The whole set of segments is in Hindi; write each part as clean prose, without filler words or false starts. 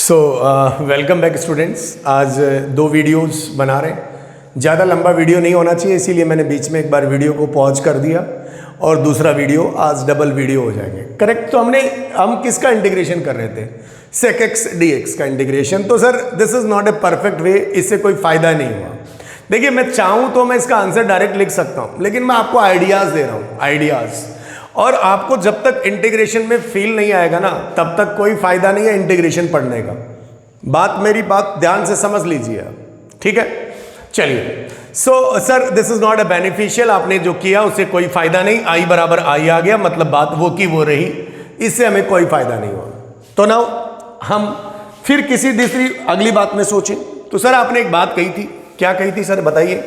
So welcome back students. आज दो वीडियोस बना रहे हैं। ज़्यादा लंबा वीडियो नहीं होना चाहिए, इसीलिए मैंने बीच में एक बार वीडियो को पॉज कर दिया और दूसरा वीडियो आज डबल वीडियो हो जाएंगे। करेक्ट। तो हम किसका इंटीग्रेशन कर रहे थे? sec x dx का इंटीग्रेशन। तो sir this is not a perfect way, इससे कोई फ़ायदा नहीं हुआ। देखिए, मैं चाहूँ तो मैं इसका आंसर डायरेक्ट लिख सकता हूँ, लेकिन मैं आपको आइडियाज़ दे रहा हूँ, आइडियाज़। और आपको जब तक इंटीग्रेशन में फील नहीं आएगा ना, तब तक कोई फायदा नहीं है इंटीग्रेशन पढ़ने का। मेरी बात ध्यान से समझ लीजिए आप, ठीक है? चलिए। So sir this is not a beneficial, आपने जो किया उससे कोई फायदा नहीं। आई बराबर आई आ गया, मतलब बात वो की वो रही, इससे हमें कोई फायदा नहीं हुआ। तो नाउ हम फिर किसी दूसरी अगली बात में सोचें। तो सर आपने एक बात कही थी, क्या कही थी सर बताइए?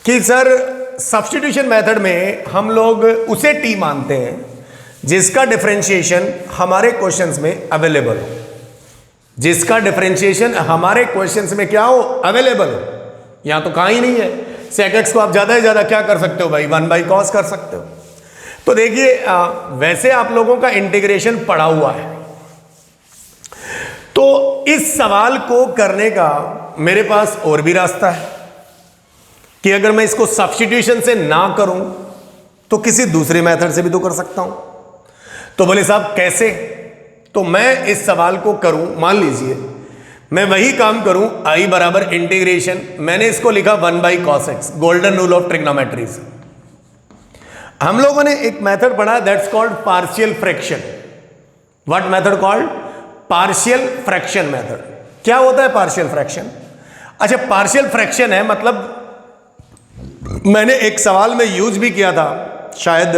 कि सर सब्स्टिट्यूशन मेथड में हम लोग उसे टी मानते हैं जिसका डिफरेंशिएशन हमारे क्वेश्चंस में अवेलेबल हो, जिसका डिफरेंशिएशन हमारे क्वेश्चंस में क्या हो, अवेलेबल हो। यहां तो कहीं नहीं है। sec x को आप ज्यादा से ज्यादा क्या कर सकते हो भाई, 1/cos कर सकते हो। तो देखिए, वैसे आप लोगों का इंटीग्रेशन पड़ा हुआ है, तो इस सवाल को करने का मेरे पास और भी रास्ता है कि अगर मैं इसको सब्स्टिट्यूशन से ना करूं तो किसी दूसरे मेथड से भी तो कर सकता हूं। तो बोले साहब कैसे? तो मैं इस सवाल को करूं, मान लीजिए मैं वही काम करूं, आई बराबर इंटीग्रेशन, मैंने इसको लिखा 1/cos x, golden rule of trigonometry से। हम लोगों ने एक मेथड पढ़ा, that's called partial fraction. What method called? Partial fraction method. क्या होता है पार्शियल फ्रैक्शन? अच्छा, पार्शियल फ्रैक्शन है, मतलब मैंने एक सवाल में यूज भी किया था, शायद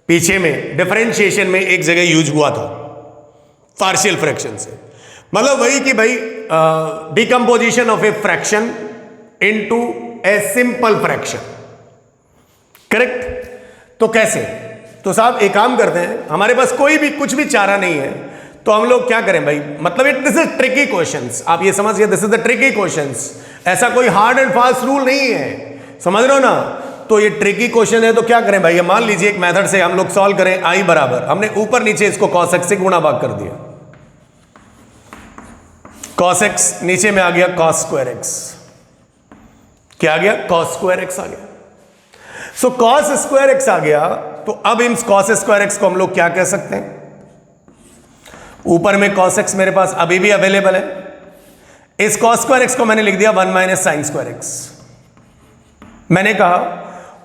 पीछे में डिफरेंशिएशन में एक जगह यूज हुआ था पार्शियल फ्रैक्शन से। मतलब वही कि भाई decomposition of a fraction into a simple fraction. Correct. तो कैसे? तो साहब एक काम करते हैं, हमारे पास कोई भी कुछ भी चारा नहीं है, तो हम लोग क्या करें भाई, मतलब दिस इज ट्रिकी क्वेश्चंस, आप ये समझिए, this is the tricky questions. ऐसा कोई हार्ड एंड फास्ट रूल नहीं है, समझ रहे हो ना? तो ये ट्रिकी क्वेश्चन है, तो क्या करें भाई, मान लीजिए एक मेथड से हम लोग सॉल्व करें। आई बराबर, हमने ऊपर नीचे इसको cos x से गुणा भाग कर दिया, cos x नीचे में आ गया cos square x। क्या आ गया? cos square x आ गया। सो cos square x आ गया, तो अब इन cos square x को हम लोग क्या कह सकते हैं? ऊपर में cos x मेरे पास अभी भी अवेलेबल है, इस cos square x को मैंने लिख दिया 1 - sin square x। मैंने कहा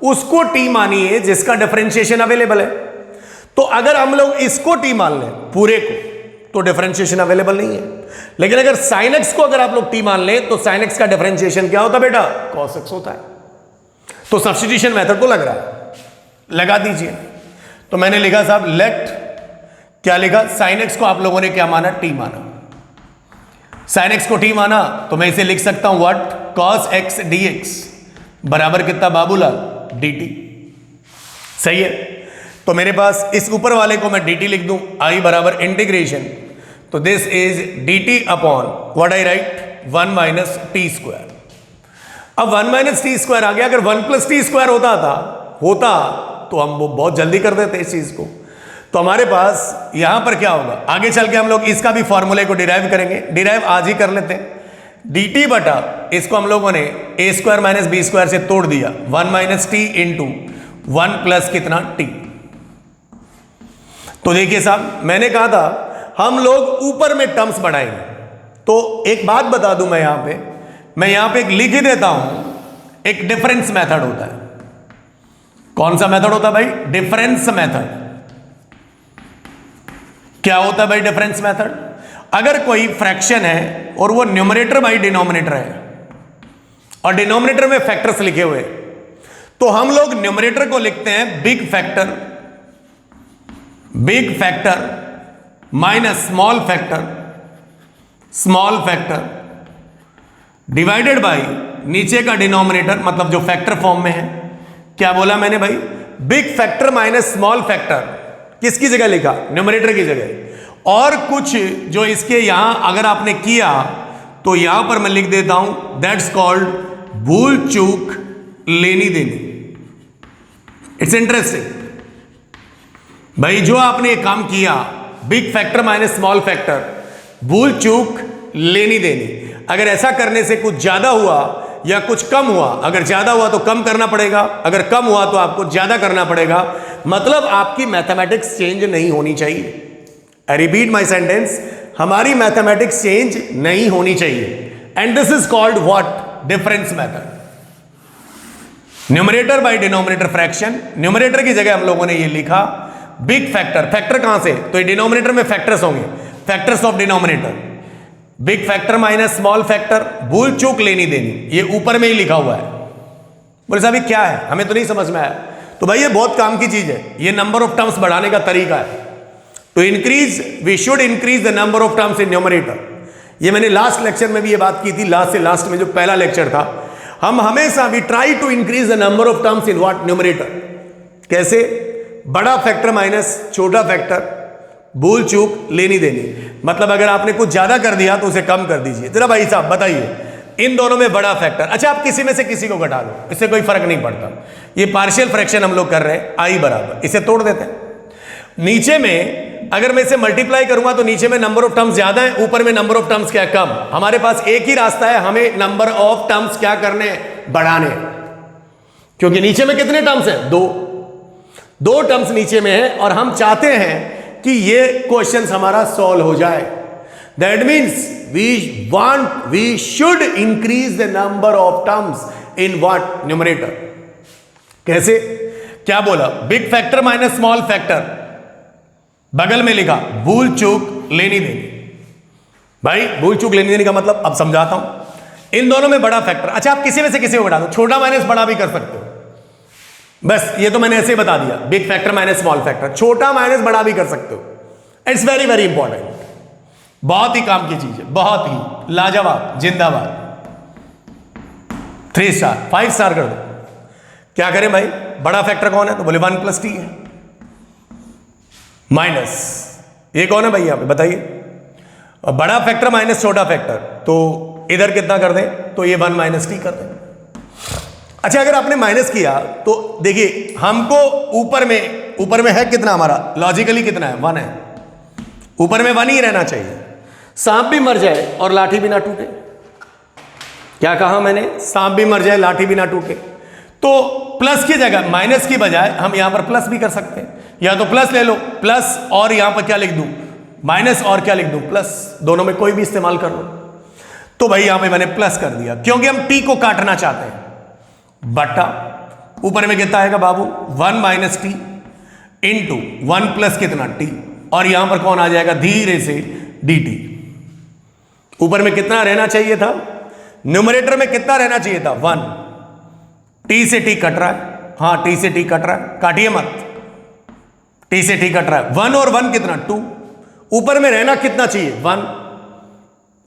उसको टी मानिए जिसका डिफरेंशिएशन अवेलेबल है। तो अगर हम लोग इसको टी मान लें पूरे को, तो डिफरेंशिएशन अवेलेबल नहीं है। लेकिन अगर sin x को अगर आप लोग टी मान लें, तो sin x का डिफरेंशिएशन क्या होता है बेटा? cos x होता है। तो सब्स्टिट्यूशन मेथड को लग रहा है, लगा दीजिए। तो मैंने लिखा साहब लेट, क्या लिखा? sin x को आप लोगों ने क्या माना? टी माना। sin x को टी माना, तो मैं इसे लिख सकता हूं व्हाट? cos x dx बराबर कितना बाबूलाल? dt। सही है। तो मेरे पास इस ऊपर वाले को मैं dt लिख दूं, i बराबर इंटीग्रेशन, तो this is dt upon what I right? 1 - t square. अब 1 - t स्क्वायर आ गया। अगर 1 + t स्क्वायर होता तो हम वो बहुत जल्दी कर देते इस चीज को। तो हमारे पास यहां पर क्या होगा, आगे चल के हम लोग इसका भी फॉर्मूले को डिराइव करेंगे। डिराइव आज ही कर लेते हैं। dt बटा, इसको हम लोगों ने a² - b² से तोड़ दिया, 1 - t इंटू 1 + कितना? t। तो देखिए साहब, मैंने कहा था हम लोग ऊपर में टर्म्स बढ़ाएंगे। तो एक बात बता दूं मैं यहां पे एक लिख ही देता हूं, एक डिफरेंस मेथड होता है। कौन सा मेथड होता है भाई? Difference method. क्या होता है भाई डिफरेंस मेथड? अगर कोई फ्रैक्शन है और वो न्यूमरेटर बाई डिनोमिनेटर है और डिनोमिनेटर में फैक्टर्स लिखे हुए, तो हम लोग न्यूमरेटर को लिखते हैं big factor minus small factor divided by नीचे का डिनोमिनेटर, मतलब जो फैक्टर फॉर्म में है। क्या बोला मैंने भाई? Big factor minus small factor किसकी जगह लिखा? न्यूमरेटर की जगह। और कुछ जो इसके यहां अगर आपने किया, तो यहां पर मैं लिख देता हूं दैट्स कॉल्ड भूल चूक लेनी देनी। इट्स इंटरेस्टिंग भाई, जो आपने काम किया big factor minus small factor, भूल चूक लेनी देनी। अगर ऐसा करने से कुछ ज्यादा हुआ या कुछ कम हुआ, अगर ज्यादा हुआ तो कम करना पड़ेगा, अगर कम हुआ तो आपको ज्यादा करना पड़ेगा, मतलब आपकी मैथमेटिक्स चेंज नहीं होनी चाहिए। आई रिपीट माई सेंटेंस, हमारी मैथमेटिक्स चेंज नहीं होनी चाहिए। And this is called what? Difference method. Numerator by denominator fraction. Numerator की जगह हम लोगों ने ये लिखा बिग फैक्टर। फैक्टर कहां से? तो ये डिनोमिनेटर में फैक्टर्स होंगे, factors of denominator. Big factor minus small factor, भूल चूक लेनी देनी, ये ऊपर में ही लिखा हुआ है। बोले साहब ये क्या है, हमें तो नहीं समझ में आया। तो भाई ये बहुत काम की चीज है, ये नंबर ऑफ टर्म्स बढ़ाने का तरीका है। तो increase, we should increase the number of terms in numerator. ये मैंने लास्ट लेक्चर में भी ये बात की थी, लास्ट से लास्ट में जो पहला लेक्चर था। हम हमेशा we try to increase the number of terms in what? Numerator. कैसे? बड़ा फैक्टर माइनस छोटा फैक्टर, भूल चूक लेनी देनी। मतलब अगर आपने कुछ ज्यादा कर दिया तो उसे कम कर दीजिए। जरा भाई साहब बताइए, इन दोनों में बड़ा फैक्टर, अच्छा आप किसी में से किसी को घटा लो, इससे कोई फर्क नहीं पड़ता। ये पार्शियल फ्रैक्शन हम लोग कर रहे हैं, आई बराबर, इसे तोड़ देते हैं। नीचे में अगर मैं इसे मल्टीप्लाई करूंगा तो नीचे में नंबर ऑफ टर्म्स ज्यादा है, ऊपर में नंबर ऑफ टर्म्स क्या है? कम। हमारे पास एक ही रास्ता है, हमें नंबर ऑफ टर्म्स क्या करने? बढ़ाने। क्योंकि नीचे में कितने टर्म्स हैं? दो टर्म्स नीचे में है और हम चाहते हैं कि ये क्वेश्चन हमारा सॉल्व हो जाए। That means we should increase the number of terms in what? Numerator. कैसे? क्या बोला? Big factor minus small factor, बगल में लिखा भूल चूक लेनी देनी। भाई भूल चूक लेनी देनी का मतलब अब समझाता हूं। इन दोनों में बड़ा फैक्टर, अच्छा आप किसी में से किसी को घटा दो, छोटा माइनस बड़ा भी कर सकते हो। बस ये तो मैंने ऐसे ही बता दिया, big factor minus small factor, छोटा माइनस बड़ा भी कर सकते हो। इट्स वेरी वेरी इंपॉर्टेंट, बहुत ही काम की चीज है, बहुत ही लाजवाब, जिंदाबाद। 3 स्टार 5 स्टार कर दो। क्या करें भाई? बड़ा फैक्टर कौन है? तो बोले 1 + t है, माइनस ये कौन है भाई यहां पे बताइए? और बड़ा फैक्टर माइनस छोटा फैक्टर, तो इधर कितना कर दें? तो ये 1 - t कर दें। अच्छा अगर आपने माइनस किया तो देखिए हमको ऊपर में है कितना, हमारा लॉजिकली कितना है? 1 है। ऊपर में 1 ही रहना चाहिए। सांप भी मर जाए और लाठी भी ना टूटे। क्या कहा मैंने? सांप भी मर जाए लाठी भी ना टूटे। तो प्लस की जगह माइनस की बजाय हम यहां पर प्लस भी कर सकते हैं, या तो प्लस ले लो, प्लस और यहां पर क्या लिख दूं? माइनस और क्या लिख दूं? प्लस। दोनों में कोई भी इस्तेमाल कर लो। तो भाई यहां पे मैंने प्लस कर दिया क्योंकि हम t को काटना चाहते हैं। बटा ऊपर में कितना आएगा बाबू? 1 - t इंटू 1 प्लस कितना? t, और यहां पर कौन आ जाएगा? धीरे से dt। ऊपर में कितना रहना चाहिए था? न्यूमरेटर में कितना रहना चाहिए था? 1। t से t कट रहा है, हाँ t से t कट रहा है, काटिए मत, t से t कट रहा है। 1 और 1 कितना? 2। ऊपर में रहना कितना चाहिए? 1।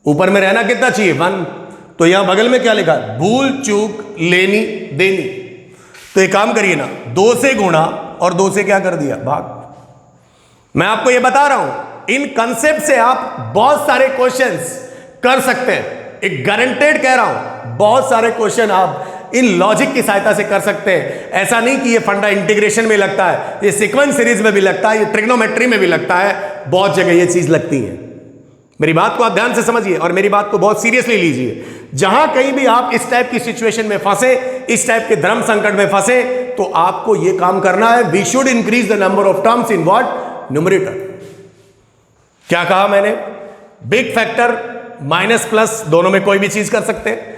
ऊपर में रहना कितना चाहिए? 1। तो यहां बगल में क्या लिखा है? भूल चूक लेनी देनी। तो एक काम करिए ना, 2 से गुणा और 2 से क्या कर दिया? भाग। मैं आपको यह बता रहा हूं, इन कंसेप्ट से आप बहुत सारे क्वेश्चंस कर सकते हैं। एक गारंटेड कह रहा हूं, बहुत सारे क्वेश्चन आप इन लॉजिक की सहायता से कर सकते हैं। ऐसा नहीं कि ये फंडा इंटीग्रेशन में लगता है, ये सीक्वेंस सीरीज में भी लगता है, ये ट्रिग्नोमेट्री में भी लगता है, बहुत जगह ये चीज लगती है। मेरी बात को आप ध्यान से समझिए और मेरी बात को बहुत सीरियसली लीजिए। जहां कहीं भी आप इस टाइप की सिचुएशन में फंसे, इस टाइप के धर्म संकट में फंसे, तो आपको यह काम करना है, we should increase the number of terms in what? Numerator. क्या कहा मैंने? बिग फैक्टर माइनस प्लस, दोनों में कोई भी चीज कर सकते हैं।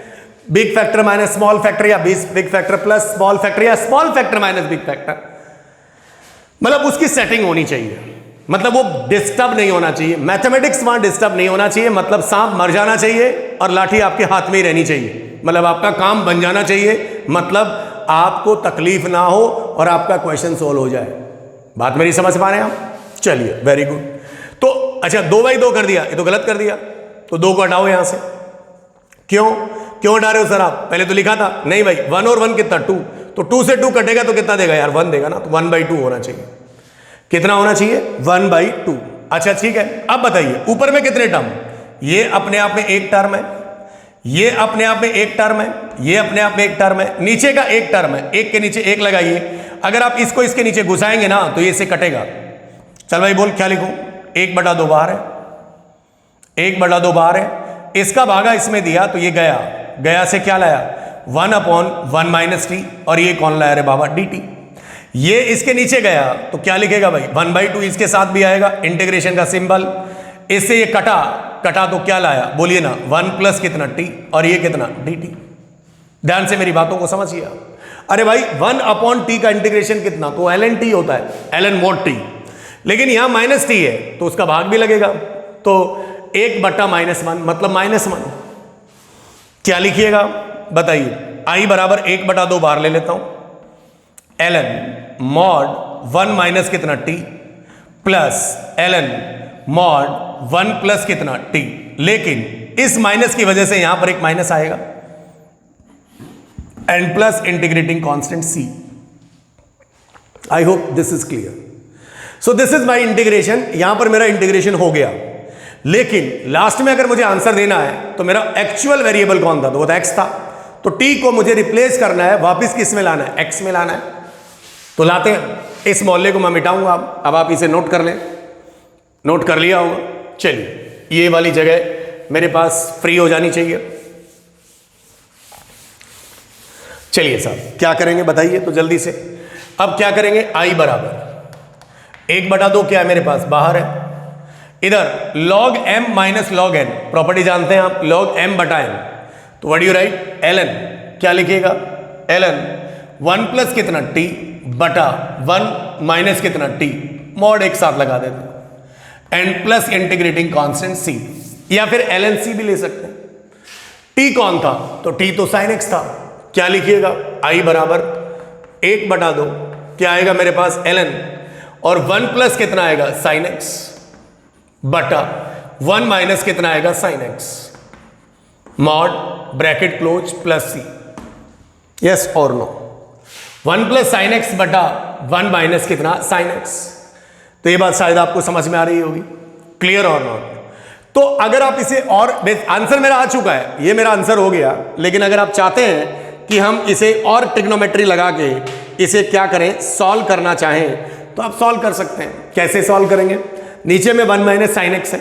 Big factor minus small factor, या big factor plus small factor, या small factor minus big factor. मतलब उसकी सेटिंग होनी चाहिए, मतलब वो डिस्टर्ब नहीं होना चाहिए। मैथमेटिक्स वहां डिस्टर्ब नहीं होना चाहिए, मतलब सांप मर जाना चाहिए और लाठी आपके हाथ में ही रहनी चाहिए, मतलब आपका काम बन जाना चाहिए, मतलब आपको तकलीफ ना हो और आपका क्वेश्चन सोल्व हो जाए। बात मेरी समझ पा रहे हैं आप? चलिए वेरी गुड। तो अच्छा 2/2 कर दिया, ये तो गलत कर दिया, तो 2 को हटाओ यहां से। क्यों हटा रहे हो सर आप? पहले तो लिखा था। नहीं भाई 1 और 1 कितना? 2। तो 2 से 2 कटेगा तो कितना देगा यार? 1 देगा ना, तो 1/2 होना चाहिए। कितना होना चाहिए? 1/2। अच्छा ठीक है, अब बताइए ऊपर में कितने टर्म? ये अपने आप में एक टर्म है, ये अपने आप में एक टर्म है, ये अपने आप में एक टर्म है, नीचे का एक टर्म है, एक के नीचे एक लगाइए। अगर आप इसको इसके नीचे घुसाएंगे ना तो ये से कटेगा। चल भाई बोल क्या लिखूं? 1/2 बाहर है, 1/2 बाहर है, इसका भागा इसमें दिया तो ये गया, गया से क्या लाया 1/1 माइनस टी, और ये कौन लाया रे बाबा dt। ये इसके नीचे गया तो क्या लिखेगा भाई 1/2 इसके साथ भी आएगा, इंटीग्रेशन का सिंबल, इससे ये कटा, कटा तो क्या लाया बोलिए ना 1 प्लस कितना t और ये कितना dt। ध्यान से मेरी बातों को समझिए। अरे भाई 1/t का इंटीग्रेशन कितना, तो ln t होता है, ln mod t, लेकिन यहां माइनस t है तो उसका भाग भी लगेगा, तो 1/-1 मतलब -1। क्या लिखिएगा बताइए, i बराबर 1/2 बार ले लेता हूं, ln mod 1 माइनस कितना t plus ln mod 1 plus कितना t, लेकिन इस माइनस की वजह से यहां पर एक माइनस आएगा, and plus integrating constant c। I hope this is clear. So this is my integration, यहां पर मेरा इंटीग्रेशन हो गया, लेकिन लास्ट में अगर मुझे आंसर देना है तो मेरा एक्चुअल वेरिएबल कौन था, तो वो था x था, तो t को मुझे रिप्लेस करना है, वापस किस में लाना है, x में लाना है। तो लाते हैं, इस मोहल्ले को मैं मिटाऊंगा, अब आप इसे नोट कर लें, नोट कर लिया होगा। चलिए ये वाली जगह मेरे पास फ्री हो जानी चाहिए। चलिए साहब क्या करेंगे बताइए तो जल्दी से। अब क्या करेंगे, i बराबर 1/2 क्या है मेरे पास बाहर है, इधर log m minus log n, property जानते हैं आप, log m बटा n, तो व्हाट यू राइट ln, क्या लिखिएगा ln 1 प्लस कितना t बटा 1 माइनस कितना t, मॉड एक साथ लगा देते हैं, and plus integrating constant c, या फिर ln c भी ले सकते हैं। t कौन था, तो t तो sin x था, क्या लिखिएगा i बराबर 1/2 क्या आएगा मेरे पास ln, और 1 प्लस कितना आएगा sin x बटा 1 माइनस कितना आएगा sin x, mod bracket close plus c, yes और नो। 1 प्लस sin x बटा 1 माइनस कितना sin x, तो ये बात शायद आपको समझ में आ रही होगी, क्लियर और नॉट। तो अगर आप इसे और, आंसर मेरा आ चुका है, ये मेरा आंसर हो गया, लेकिन अगर आप चाहते हैं कि हम इसे और ट्रिग्नोमेट्री लगा के इसे क्या करें, सॉल्व करना चाहें, तो आप सॉल्व कर सकते हैं। कैसे सॉल्व करेंगे, नीचे में 1 माइनस साइन एक्स है,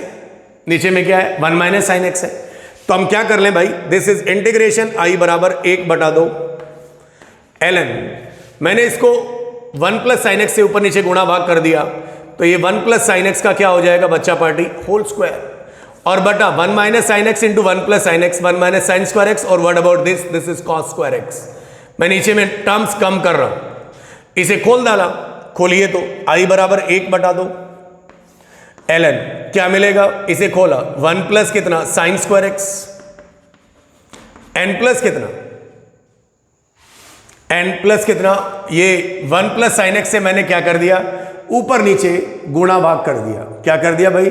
नीचे में क्या है 1 माइनस साइन एक्स है, तो हम क्या कर लें भाई, दिस इज इंटीग्रेशन i बराबर 1/2 ln, मैंने इसको 1 प्लस साइन एक्स से ऊपर नीचे गुणा भाग कर दिया, तो ये 1 प्लस साइन एक्स का क्या हो जाएगा बच्चा पार्टी, होल स्क्वायर, और बटा 1 minus sine x into 1 plus sine x, 1 minus sine square x, और what about this, this is cos square x. मैं नीचे में टर्म्स कम कर रहा हूं, इसे खोल डाला, खोलिए तो i बराबर 1/2 ln, क्या मिलेगा, इसे खोला 1 प्लस कितना sine square x, n plus कितना, एन प्लस कितना, ये 1 प्लस साइन एक्स से मैंने क्या कर दिया, ऊपर नीचे गुणा भाग कर दिया, क्या कर दिया भाई,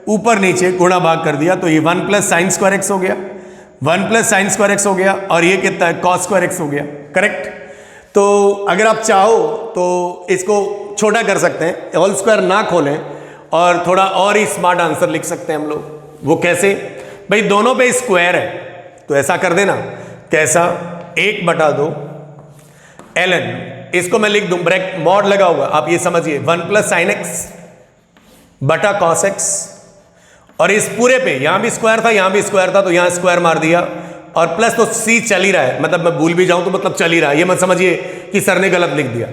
ऊपर नीचे गुणा भाग कर दिया, तो ये 1 प्लस साइन स्क्वायर एक्स हो गया, 1 प्लस साइन स्क्वायर एक्स हो गया, और ये कितना है कॉस स्क्वायर एक्स हो गया, करेक्ट। तो अगर आप चाहो तो इसको छोटा कर सकते हैं, होल स्क्वायर ना खोलें, और थोड़ा और ही स्मार्ट आंसर लिख सकते हैं हम लोग। वो कैसे भाई, दोनों पे स्क्वायर है, तो ऐसा कर देना, कैसा 1/2 ln, इसको मैं लिख दूं ब्रैकेट मॉड लगा हुआ, आप ये समझिए 1 प्लस साइन एक्स बटा कॉस एक्स, और इस पूरे पे यहां भी स्क्वायर था, यहां भी स्क्वायर था, तो यहां स्क्वायर मार दिया, और प्लस तो c चल ही रहा है, मतलब मैं भूल भी जाऊं तो मतलब चल ही रहा है, ये मत समझिए कि सर ने गलत लिख दिया।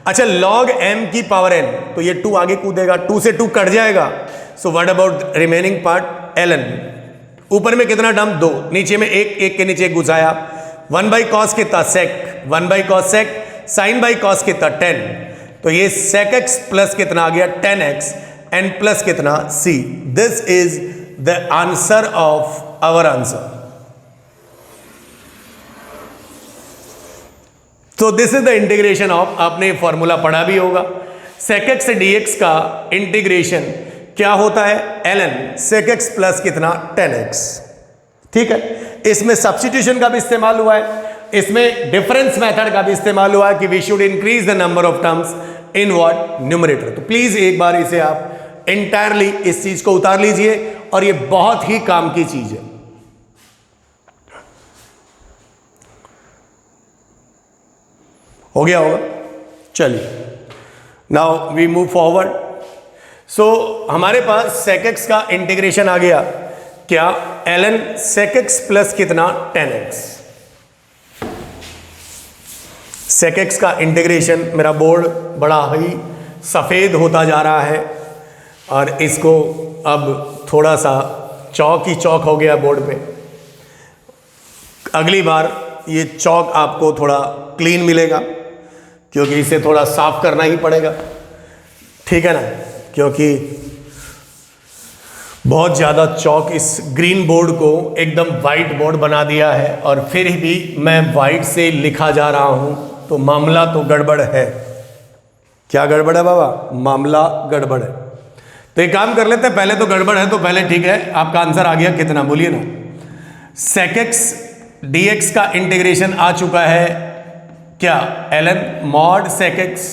अच्छा log m की पावर n, तो ये 2 आगे कूदेगा, 2 से 2 कट जाएगा, so what about remaining part ln, ऊपर में कितना टर्म 2, नीचे में एक के नीचे एक घुसाया, 1 बाई कॉस कितना sec, 1 by cos sec, sine by cos कितना 10, तो ये सेक एक्स प्लस कितना आ गया 10x, एंड प्लस कितना c, this is the answer of our answer. तो this is the integration of, आपने फॉर्मूला पढ़ा भी होगा, सेक एक्स से dx का इंटीग्रेशन क्या होता है, ln सेक एक्स प्लस कितना 10x, ठीक है। इसमें सब्स्टिट्यूशन का भी इस्तेमाल हुआ है, इसमें डिफरेंस मेथड का भी इस्तेमाल हुआ है कि we should increase the number of terms in what, numerator. तो प्लीज एक बार इसे आप इंटायरली इस चीज को उतार लीजिए, और ये बहुत ही काम की चीज है। हो गया होगा, चलिए नाउ वी मूव फॉरवर्ड। सो हमारे पास सेक एक्स का इंटीग्रेशन आ गया, क्या ln sec x प्लस कितना tan x। sec x का इंटीग्रेशन, मेरा बोर्ड बड़ा ही सफ़ेद होता जा रहा है और इसको अब थोड़ा सा चौक ही चौक हो गया बोर्ड पे। अगली बार ये चौक आपको थोड़ा क्लीन मिलेगा क्योंकि इसे थोड़ा साफ करना ही पड़ेगा, ठीक है ना, क्योंकि बहुत ज़्यादा चौक इस ग्रीन बोर्ड को एकदम वाइट बोर्ड बना दिया है और फिर भी मैं वाइट से लिखा जा रहा हूँ, तो मामला तो गड़बड़ है। क्या गड़बड़ है बाबा? मामला गड़बड़ है। तो एक काम कर लेते हैं, पहले तो गड़बड़ है तो पहले ठीक है, आपका आंसर आ गया कितना बोलिए ना। sec x dx का इंटीग्रेशन आ चुका है क्या, ln mod sec x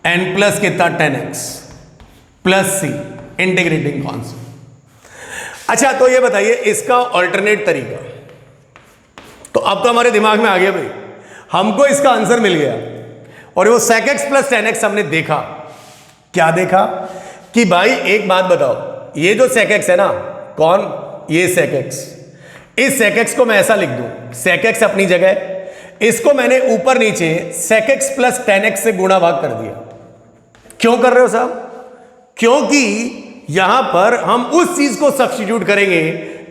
n plus कितना tan x plus c integrating concept. अच्छा तो ये बताइए इसका ऑल्टरनेट तरीका, तो अब तो हमारे दिमाग में आ गया भाई, हमको इसका आंसर मिल गया और वो sec x plus tan x हमने देखा। क्या देखा कि भाई एक बात बताओ, ये जो sec x है ना, कौन, ये sec x, इस sec x को मैं ऐसा लिख दूं, sec x अपनी जगह, इसको मैंने ऊपर नीचे sec x plus tan x से गुणा भाग कर दिया। क्यों कर रहे हो साहब? क्योंकि यहां पर हम उस चीज को सब्स्टिट्यूट करेंगे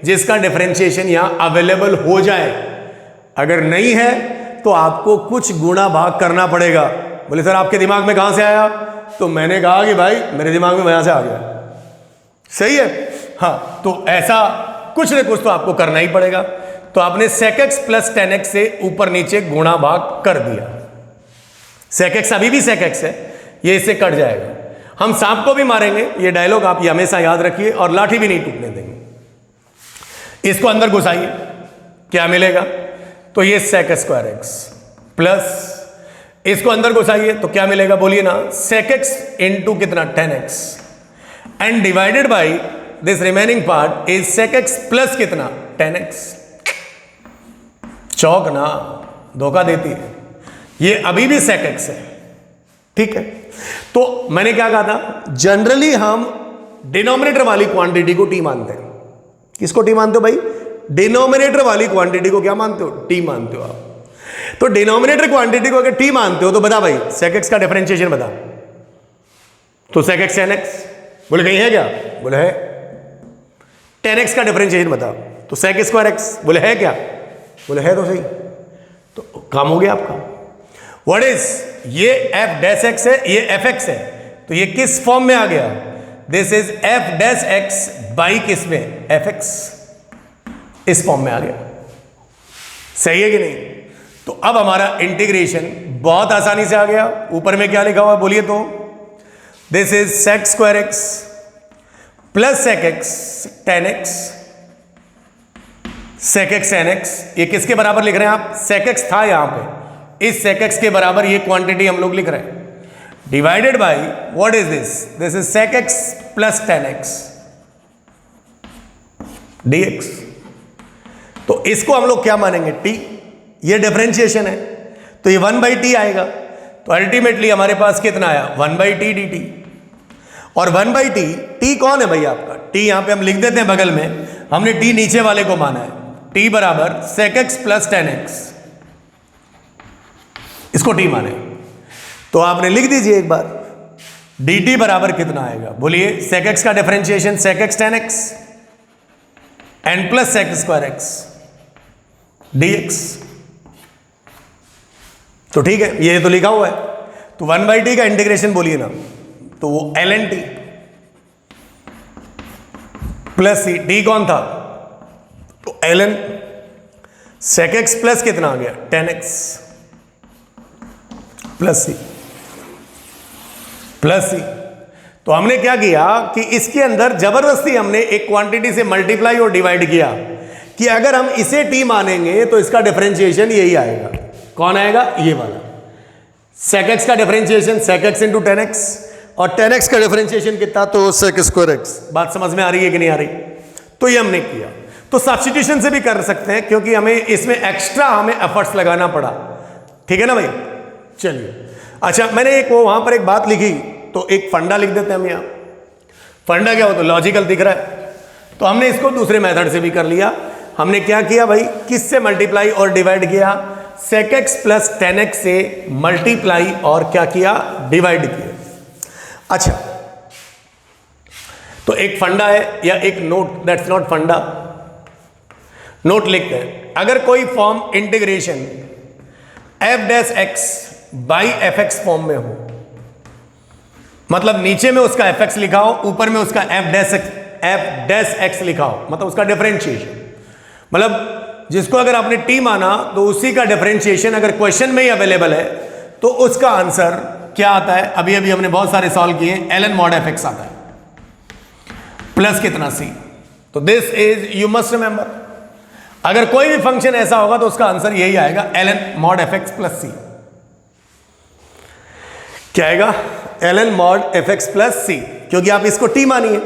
जिसका डिफरेंशिएशन यहां अवेलेबल हो जाए। अगर नहीं है तो आपको कुछ गुणा भाग करना पड़ेगा। बोले सर आपके दिमाग में कहां से आया? तो मैंने कहा कि भाई मेरे दिमाग में वहां से आ गया। सही है, हाँ, तो ऐसा कुछ न कुछ तो आपको करना ही पड़ेगा। तो आपने sec x plus tan x से ऊपर नीचे गुणा भाग कर दिया। sec x अभी भी sec x है, ये इससे कट जाएगा। हम सांप को भी मारेंगे, ये डायलॉग आप ये हमेशा याद रखिए, और लाठी भी नहीं टूटने देंगे। इसको अंदर घुसाइए, क्या मिलेगा? तो ये sec स्क्वायर x प्लस इसको अंदर घुसाइए तो क्या मिलेगा बोलिए ना, sec x इंटू कितना tan x and divided by this remaining part is sec x plus कितना tan x। चौक ना धोखा देती है, ये अभी भी sec x है, ठीक है। तो मैंने क्या कहा था, जनरली हम डिनोमिनेटर वाली क्वांटिटी को t मानते हैं। किसको t मानते हो भाई? डिनोमिनेटर वाली क्वांटिटी को क्या मानते हो? t मानते हो आप। तो डिनोमिनेटर क्वांटिटी को अगर t मानते हो तो बता भाई sec x का डिफरेंशिएशन बता। तो sec x tan x, बोले कहीं है क्या? बोले है। tan x का डिफरेंशिएशन बता। तो sec स्क्वायर x, बोले है क्या? बोले है तो सही, तो काम हो गया आपका। व्हाट इज, ये f डैश x है, ये f x है, तो ये किस फॉर्म में आ गया? This is f dash x by किस में? f x, इस फॉर्म में आ गया। सही है कि नहीं? तो अब हमारा इंटीग्रेशन बहुत आसानी से आ गया। ऊपर में क्या लिखा हुआ बोलिए तो, this is sec square x plus sec x tan x, sec x tan x, ये किसके बराबर लिख रहे हैं आप? sec x था यहां पे, इस sec x के बराबर ये क्वांटिटी हम लोग लिख रहे हैं, divided by what is this? This is sec x plus tan x dx। तो इसको हम लोग क्या मानेंगे? t। ये डिफरेंशिएशन है तो ये 1/t आएगा। तो अल्टीमेटली हमारे पास कितना आया? 1/t dt। और 1/t, t कौन है भाई आपका? t यहां पे हम लिख देते हैं बगल में, हमने t नीचे वाले को माना है, t बराबर sec x plus tan x, इसको t माने। तो आपने लिख दीजिए एक बार, dt बराबर कितना आएगा बोलिए? sec x का differentiation sec x tan x n plus sec square x dx। तो ठीक है, ये तो लिखा हुआ है। तो 1/t का इंटीग्रेशन बोलिए ना, तो वो ln t plus c, t कौन था? तो ln sec x प्लस कितना आ गया? tan x plus c plus c। तो हमने क्या किया कि इसके अंदर जबरदस्ती हमने एक क्वांटिटी से मल्टीप्लाई और डिवाइड किया कि अगर हम इसे t मानेंगे तो इसका डिफरेंशिएशन यही आएगा। कौन आएगा? ये वाला। sec x का differentiation sec x into tan x, और tan x का डिफरेंशिएशन कितना? तो sec स्क्वायर x। बात समझ में आ रही है कि नहीं आ रही? तो ये हमने किया। तो सब्स्टिट्यूशन से भी कर सकते हैं क्योंकि हमें इसमें एक्स्ट्रा हमें एफर्ट्स लगाना पड़ा, ठीक है ना भाई? चलिए, अच्छा मैंने एक वो वहां पर एक बात लिखी, तो एक फंडा लिख देते हैं हम यहाँ। फंडा क्या हो? तो लॉजिकल दिख रहा है, तो हमने इसको दूसरे मेथड से भी कर लिया। हमने क्या किया भाई, किससे मल्टीप्लाई और डिवाइड किया, sec x plus ten x से मल्टीप्लाई और क्या किया, डिवाइड किया। अच्छा, तो एक फंडा है या एक नोट, दैट्स नॉट फंडा, नोट लिखते हैं। अगर कोई form integration f dash x by fx form में हो, मतलब नीचे में उसका fx लिखा हो, ऊपर में उसका f डैश x लिखा हो, मतलब उसका डिफरेंशिएशन, मतलब जिसको अगर आपने t माना तो उसी का डिफरेंशिएशन अगर क्वेश्चन में ही अवेलेबल है तो उसका आंसर क्या आता है, अभी अभी हमने बहुत सारे सॉल्व किए, ln mod fx आता है प्लस कितना c। तो this is, you must remember, अगर कोई भी फंक्शन ऐसा होगा तो उसका आंसर यही आएगा, ln mod fx plus c। क्या आएगा, ln mod fx plus c, क्योंकि आप इसको t मानिए,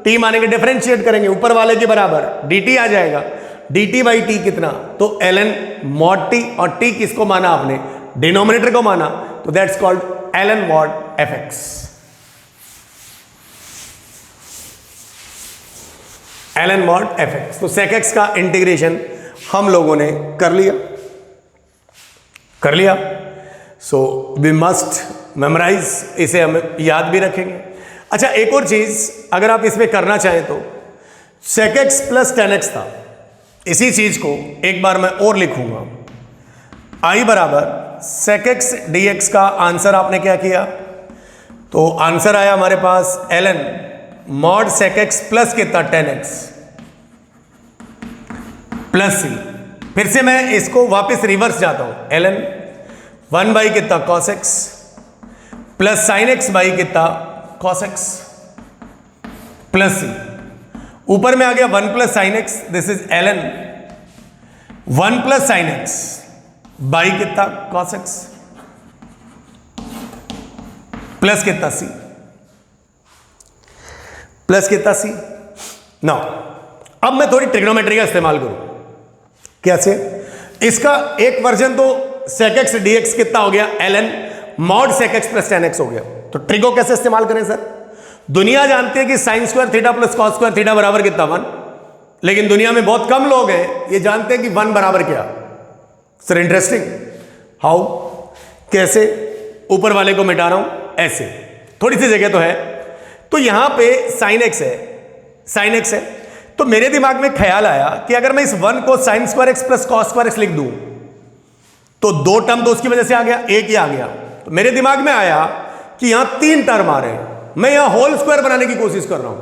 t मानेंगे डिफरेंशिएट करेंगे, ऊपर वाले के बराबर dt आ जाएगा, dt बाई टी कितना, तो ln mod t, और t किसको माना आपने, डिनोमिनेटर को माना, तो that's called ln mod fx। ln mod fx, तो sec x का इंटीग्रेशन हम लोगों ने कर लिया, सो वी मस्ट मेमोराइज, इसे हम याद भी रखेंगे। अच्छा, एक और चीज अगर आप इसमें करना चाहें तो sec x plus ten x था, इसी चीज को एक बार मैं और लिखूंगा, i बराबर sec x dx का आंसर आपने क्या किया, तो आंसर आया हमारे पास ln mod sec x plus कितना, टेन एक्स प्लस c। फिर से मैं इसको वापस रिवर्स जाता हूं, ln 1 बाई कितना cos x plus sign x by कितना cos x प्लस c। ऊपर में आ गया 1 plus sine x, this is ln 1 plus sine x by कितना cos x प्लस कितना c, प्लस कितना c। नाउ अब मैं थोड़ी ट्रिग्नोमेट्री का इस्तेमाल करूं, कैसे, इसका एक वर्जन तो sec x dx कितना हो गया, ln mod sec x plus ten x हो गया। तो ट्रिगो कैसे इस्तेमाल करें सर, दुनिया जानती है कि sine square theta plus cos square theta बराबर कितना, 1, लेकिन दुनिया में बहुत कम लोग हैं ये जानते हैं कि 1 बराबर क्या। सर इंटरेस्टिंग, हाउ, कैसे, ऊपर वाले को मिटा रहा हूं ऐसे, थोड़ी सी जगह तो है, तो यहां पे साइन एक्स है, तो मेरे दिमाग में ख्याल आया कि अगर मैं इस 1 को sign square x plus cos square x लिख दूं तो 2 टर्म तो उसकी वजह से आ गया, एक ही आ गया, तो मेरे दिमाग में आया कि यहां 3 टर्म आ रहे हैं, मैं यहां होल स्क्वायर बनाने की कोशिश कर रहा हूं।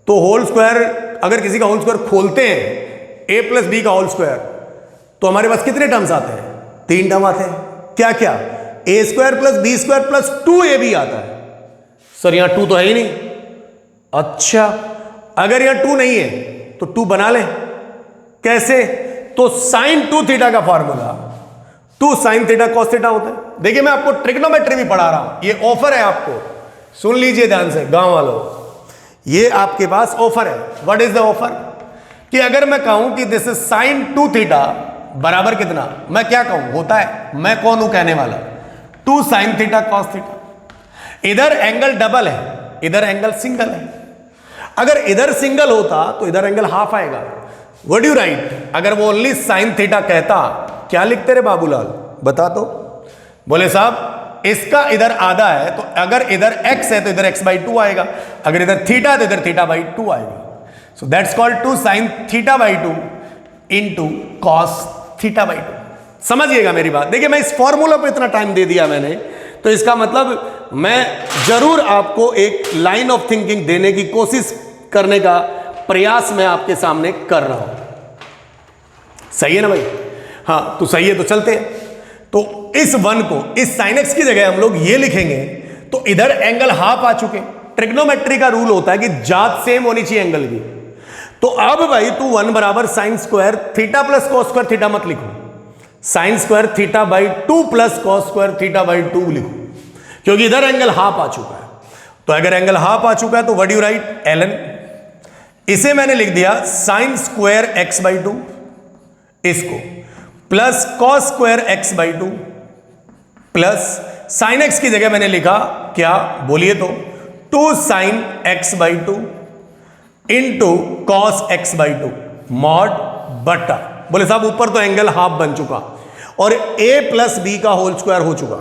तो होल स्क्वायर, अगर किसी का होल स्क्वायर खोलते हैं a प्लस बी का होल स्क्वायर, तो हमारे पास कितने टर्म्स आते हैं, 3 टर्म आते हैं, क्या क्या, a square plus B square plus 2ab आता है। सर यहां 2 तो है ही नहीं, अच्छा अगर यहां 2 नहीं है तो 2 बना लें, कैसे, तो साइन 2 थीटा का formula 2 sine theta cos theta होता है। देखिए मैं आपको ट्रिग्नोमेट्री भी पढ़ा रहा हूं, ये ऑफर है आपको, सुन लीजिए ध्यान से गांव वालों, ये आपके पास ऑफर है। व्हाट इज द ऑफर, कि अगर मैं कहूं कि दिस इज साइन 2 थीटा बराबर कितना, मैं क्या कहूं, होता है, मैं कौन हूं कहने वाला, 2 साइन थीटा कॉस थीटा। इधर एंगल डबल है, इधर एंगल सिंगल है, अगर इधर सिंगल होता तो इधर एंगल हाफ आएगा। व्हाट डू यू राइट, अगर वो ओनली साइन थीटा कहता, क्या लिखते रे बाबूलाल, बता तो, बोले साहब इसका इधर आधा है, तो अगर इधर x है तो इधर x बाई 2 आएगा, अगर इधर थीटा है तो इधर थीटा बाई 2 आएगा। So that's called 2 sine theta by 2 into cos theta by 2। समझिएगा मेरी बात, देखिए मैं इस फॉर्मूला पे इतना टाइम दे दिया मैंने, तो इसका मतलब मैं जरूर आपको एक लाइन ऑफ थिंकिंग देने की कोशिश करने का प्रयास मैं आपके सामने कर रहा हूं। सही है ना भाई, हाँ तो सही है, तो चलते हैं। तो इस 1 को इस साइन एक्स की जगह हम लोग ये लिखेंगे, तो इधर एंगल हाफ आ चुके। ट्रिग्नोमेट्री का रूल होता है कि जात सेम होनी चाहिए एंगल की। तो अब भाई तू 1 बराबर sine square theta plus cos square theta मत लिखो, sine square theta by 2 plus cos square theta by 2 लिखो, क्योंकि इधर एंगल हाफ आ चुका है। तो अगर एंगल हाफ आ चुका है तो what do you right, ln, इसे मैंने लिख दिया साइन स्क्वायर एक्स बाई 2, इसको plus cos square x by 2 plus sine x की जगह मैंने लिखा क्या, बोलिए तो, 2 sign x by 2 into cos x by two mod बटा, बोले साहब ऊपर तो एंगल हाफ बन चुका और a प्लस बी का होल स्क्वायर हो चुका।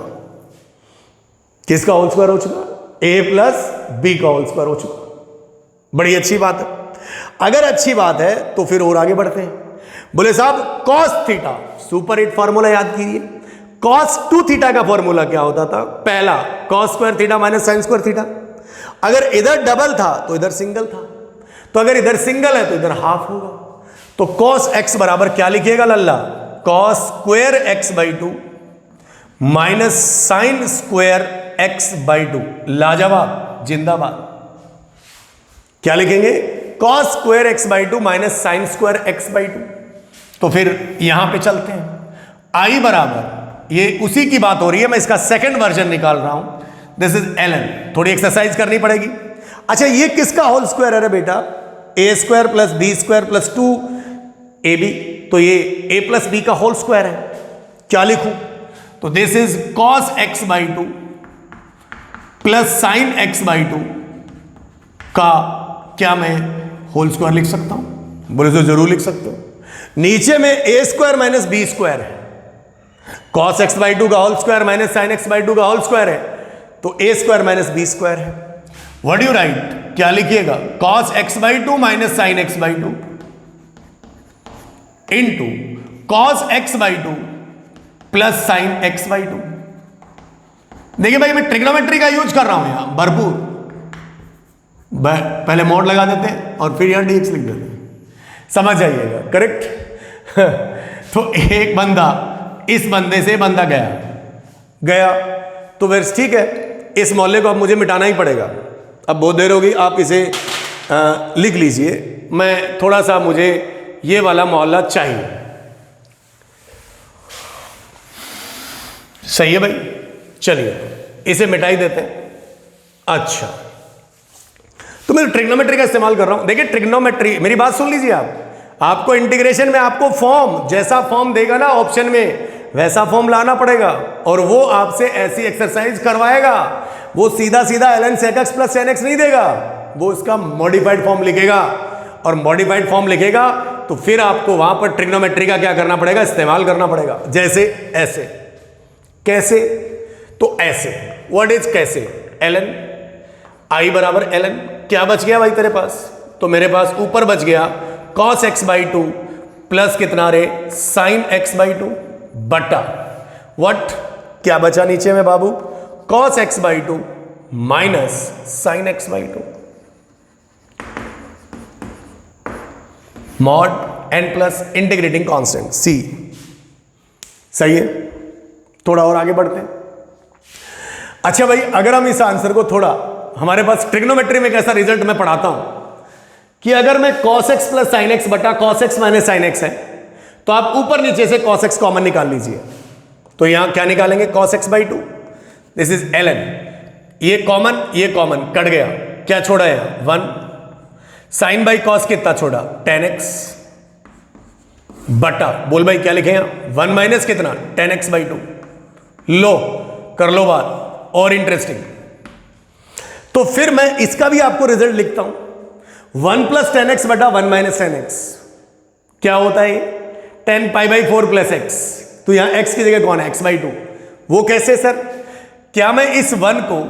किसका होल स्क्वायर हो चुका? a प्लस बी का होल स्क्वायर हो चुका। बड़ी अच्छी बात है। अगर अच्छी बात है तो फिर और आगे बढ़ते हैं। बोले साहब cos theta, super hit formula याद कीजिए। कॉस टू थीटा का फॉर्मूला क्या होता था? पहला cos square theta minus sine square theta. अगर इधर डबल था तो इधर सिंगल था, तो अगर इधर सिंगल है तो इधर हाफ होगा। तो कॉस एक्स बराबर क्या लिखिएगा लल्ला? Cos square x by to minus sine square x by two. लाजवाब, जिंदाबाद। क्या लिखेंगे? Cos square x by to minus sine square x by two. तो फिर यहां पे चलते हैं। आई बराबर, ये उसी की बात हो रही है, मैं इसका सेकंड वर्जन निकाल रहा हूं। दिस इज ln, थोड़ी एक्सरसाइज करनी पड़ेगी। अच्छा ये किसका होल स्क्वायर है रे बेटा? A square plus B square plus two A B, तो ये a प्लस बी का होल स्क्वायर है। क्या लिखूं? तो this is cos x by two plus sine x by two का क्या मैं होल स्क्वायर लिख सकता हूं? बोले तो जरूर लिख सकते हो। नीचे में a square minus b square है, कॉस एक्स बाई टू का whole square minus sine x by two का होल स्क्वायर है, तो a square minus b square है। What you write? क्या लिखिएगा? Cos x by to minus sine x by two into cos x by two plus sine x by two. देखिए भाई मैं ट्रिग्नोमेट्री का यूज कर रहा हूं यहां भरपूर। पहले मोड लगा देते हैं और फिर यहां dx लिख देते हैं, समझ जाइएगा। करेक्ट। तो एक बंदा, इस बंदे से बंदा गया तो फिर ठीक है, इस मोहल्ले को अब मुझे मिटाना ही पड़ेगा। अब बहुत देर होगी, आप इसे लिख लीजिए। मैं थोड़ा सा, मुझे ये वाला मोहल्ला चाहिए। सही है भाई, चलिए इसे मिटाई देते हैं। अच्छा, तो मैं ट्रिग्नोमेट्री का इस्तेमाल कर रहा हूं। देखिए ट्रिग्नोमेट्री, मेरी बात सुन लीजिए आप। आपको इंटीग्रेशन में आपको फॉर्म, जैसा फॉर्म देगा ना ऑप्शन में, वैसा फॉर्म लाना पड़ेगा और वो आपसे ऐसी एक्सरसाइज करवाएगा। वो सीधा सीधा ln sec x plus tan x नहीं देगा, वो इसका मॉडिफाइड फॉर्म लिखेगा। और मॉडिफाइड फॉर्म लिखेगा तो फिर आपको वहां पर ट्रिग्नोमेट्री का क्या करना पड़ेगा? इस्तेमाल करना पड़ेगा। जैसे ऐसे, कैसे? तो ऐसे। व्हाट इज कैसे? ln i बराबर ln, क्या बच गया भाई तेरे पास? तो मेरे पास ऊपर बच गया cos x by two plus कितना रे? साइन x बाई टू बटा व्हाट, क्या बचा नीचे में बाबू? cos x by two minus sine x by two mod n plus integrating constant c। सही है, थोड़ा और आगे बढ़ते हैं। अच्छा भाई, अगर हम इस आंसर को थोड़ा, हमारे पास ट्रिग्नोमेट्री में कैसा रिजल्ट मैं पढ़ाता हूं कि अगर मैं cos x plus sine x बटा cos x minus sine x है, तो आप ऊपर नीचे से cos x कॉमन निकाल लीजिए। तो यहां क्या निकालेंगे? cos x by two, this is ln, ये कॉमन कट गया, क्या छोड़ा है? 1। साइन बाई कॉस कितना छोड़ा? tan x बटा, बोल भाई क्या लिखे यहां? 1 माइनस कितना? tan x by two. लो कर लो बात और इंटरेस्टिंग। तो फिर मैं इसका भी आपको रिजल्ट लिखता हूं। 1 प्लस tan x बटा 1 माइनस tan x क्या होता है? tan pi by 4 plus x. तो यहां x की जगह कौन है? x by two. वो कैसे सर? क्या मैं इस 1 को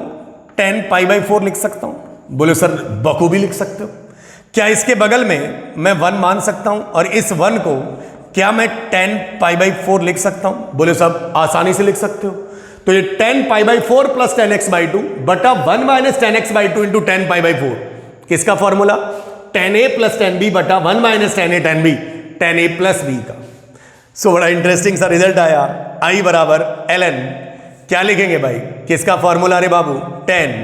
tan पाई बाई 4 लिख सकता हूं? बोले सर बखूबी लिख सकते हो। क्या इसके बगल में मैं 1 मान सकता हूं और इस 1 को क्या मैं tan पाई बाई 4 लिख सकता हूं? बोले सब आसानी से लिख सकते हो। तो ये tan pi by 4 plus tan x by two बटा 1 minus tan x by two into tan pi by 4, किसका formula? tan a plus tan b बटा 1 minus tan a tan b, tan a plus b का। सो बड़ा इंटरेस्टिंग सा रिजल्ट आया। i बराबर ln, क्या लिखेंगे भाई? किसका फॉर्मूला रे बाबू? tan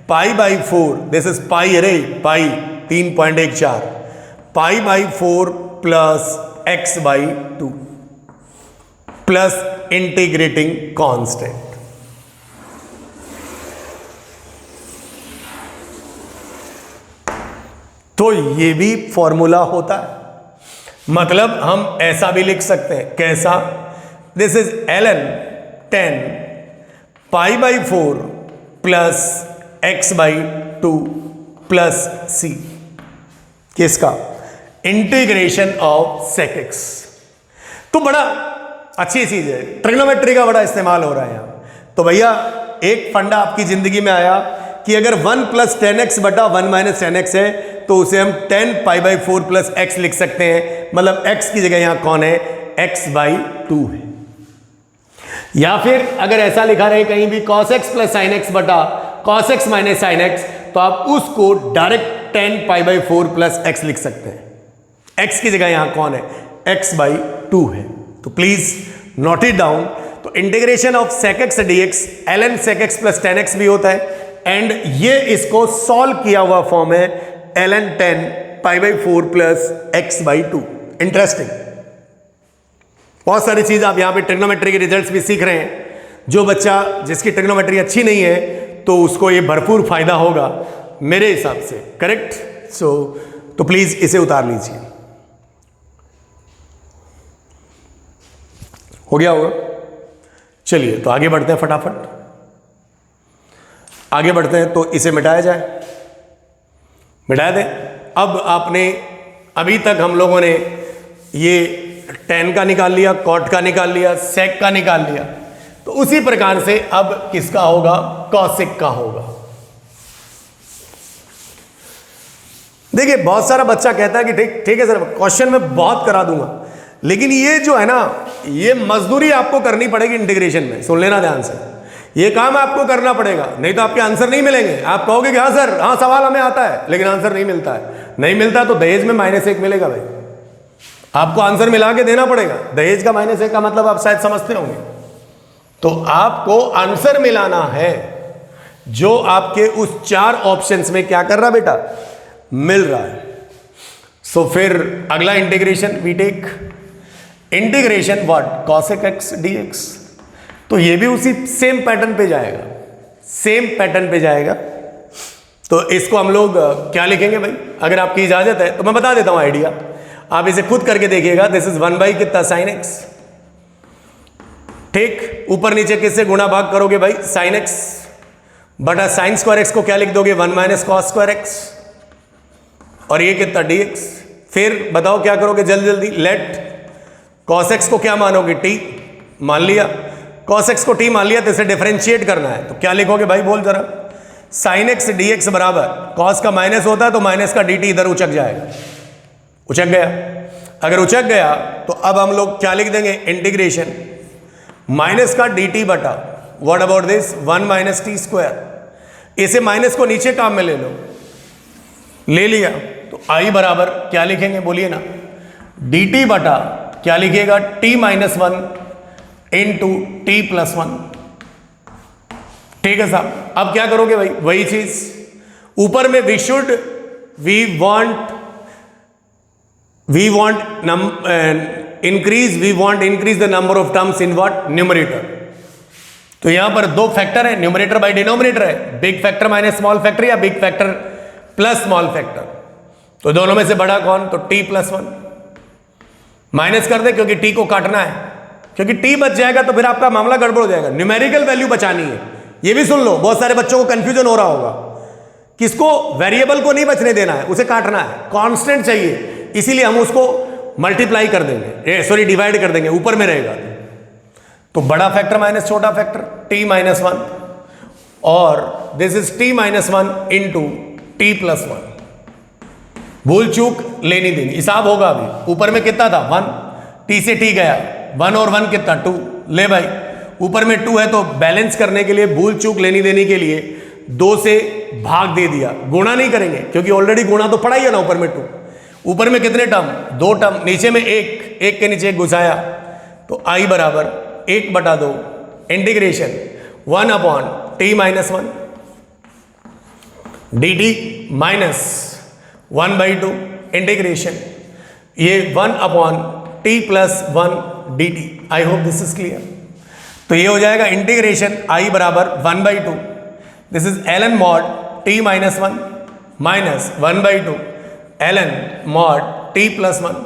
pi by 4, this is pi अरे पाई 3.14, पाई by 4 plus x by 2 plus integrating constant. तो ये भी फॉर्मूला होता है, मतलब हम ऐसा भी लिख सकते हैं। कैसा? This is ln 10 pi by 4 plus x by 2 plus c। किसका? Integration of sec x. तो बड़ा अच्छी चीज है, ट्रिग्नोमेट्री का बड़ा इस्तेमाल हो रहा है यहाँ। तो भैया एक फंडा आपकी जिंदगी में आया कि अगर 1 + 10x बटा 1 - 10x है तो उसे हम 10π/4 + x लिख सकते हैं। मतलब x की जगह यहां कौन है? x/2 है। या फिर अगर ऐसा लिखा रहे कहीं भी cos x + sin x बटा cos x - sin x, तो आप उसको डायरेक्ट 10π/4 + x लिख सकते हैं। x की जगह यहां कौन है? x/2 है। तो प्लीज नोट इट डाउन। तो integration of sec x dx ln sec x + tan x भी होता है, एंड ये इसको सॉल्व किया हुआ फॉर्म है ln 10π/4 + x/2। इंटरेस्टिंग, बहुत सारी चीज आप यहां पे ट्रिग्नोमेट्री के रिजल्ट्स भी सीख रहे हैं। जो बच्चा जिसकी ट्रिग्नोमेट्री अच्छी नहीं है तो उसको ये भरपूर फायदा होगा मेरे हिसाब से, करेक्ट? तो प्लीज इसे उतार लीजिए। हो गया होगा? चलिए तो आगे बढ़ते हैं, फटाफट आगे बढ़ते हैं। तो इसे मिटाया जाए, मिटा दें। अब आपने अभी तक हम लोगों ने ये tan का निकाल लिया, cot का निकाल लिया, sec का निकाल लिया, तो उसी प्रकार से अब किसका होगा? cosec का होगा। देखिए बहुत सारा बच्चा कहता है कि ठीक है सर, क्वेश्चन में बहुत करा दूंगा, लेकिन ये जो है ना, ये मजदूरी आपको करनी पड़ेगी इंटीग्रेशन में। सुन लेना ध्यान से, ये काम आपको करना पड़ेगा, नहीं तो आपके आंसर नहीं मिलेंगे। आप कहोगे कि हाँ सर, हाँ सवाल हमें आता है, लेकिन आंसर नहीं मिलता है। नहीं मिलता तो दहेज में -1 मिलेगा भाई, आपको आंसर मिला के देना पड़ेगा। दहेज का -1 का मतलब आप शायद समझते होंगे। तो आपको आंसर मिलाना है जो आपके उस 4 ऑप्शंस में क्या कर रहा बेटा? मिल रहा है। सो फिर अगला integration we take integration what? cosec x dx। तो ये भी उसी सेम पैटर्न पे जाएगा, सेम पैटर्न पे जाएगा। तो इसको हम लोग क्या लिखेंगे भाई? अगर आपकी इजाजत है तो मैं बता देता हूं आइडिया, आप इसे खुद करके देखिएगा। दिस इज 1 कितना? sin x। ठीक, ऊपर नीचे किससे गुणा भाग करोगे भाई? sin x बटा sin² x को क्या लिख दोगे? 1 - cos² x। और ये कितना? dx। फिर बताओ क्या करोगे? जल्दी जल्दी, लेट cos x को क्या मानोगे? t मान लिया। cos x को t मान लिया, तो इसे डिफरेंशिएट करना है, तो क्या लिखोगे भाई? बोल जरा। sin x dx बराबर cos का माइनस होता है तो माइनस का dt इधर उचक जाएगा। उचक गया? अगर उचक गया तो अब हम लोग क्या लिख देंगे? इंटीग्रेशन माइनस का dt बटा व्हाट अबाउट दिस 1 - t²। इसे माइनस को नीचे काम में ले लो, ले लिया तो i बराबर क्या लिखेंगे? बोलिए ना। dt बटा क्या लिखिएगा? t - 1 into t + 1। ठीक है साहब। अब क्या करोगे भाई? वही चीज ऊपर में we want increase the number of terms in what? Numerator. तो यहां पर 2 फैक्टर है, न्यूमरेटर बाय डिनोमिनेटर है, big factor minus small factor या big factor plus small factor. तो दोनों में से बड़ा कौन? तो t + 1। माइनस कर दे क्योंकि t को काटना है, क्योंकि t बच जाएगा तो फिर आपका मामला गड़बड़ हो जाएगा। न्यूमेरिकल वैल्यू बचानी है, ये भी सुन लो। बहुत सारे बच्चों को कंफ्यूजन हो रहा होगा, किसको? वेरिएबल को नहीं बचने देना है, उसे काटना है, कांस्टेंट चाहिए, इसीलिए हम उसको मल्टीप्लाई कर देंगे, सॉरी डिवाइड कर देंगे, ऊपर में रहेगा। तो बड़ा फैक्टर माइनस छोटा फैक्टर t - 1, और this is t - 1 into t + 1। भूल चूक लेनी देनी हिसाब होगा। अभी ऊपर में कितना था? 1, t से t गया, 1 और 1 कितना? 2। ले भाई, ऊपर में 2 है तो बैलेंस करने के लिए, भूल चूक लेनी देनी के लिए 2 से भाग दे दिया। गुणा नहीं करेंगे क्योंकि ऑलरेडी गुणा तो पड़ा ही है ना। ऊपर में 2, ऊपर में कितने टर्म? 2 टर्म, नीचे में 1 के नीचे 1 घुसाया, तो i बराबर 1/2 integration 1/t - 1 dt minus 1/2 integration ये 1/t + 1 dt। I hope this is clear. तो ये हो जाएगा इंटीग्रेशन i बराबर 1/2, this is ln mod t - 1 minus 1/2 ln mod t + 1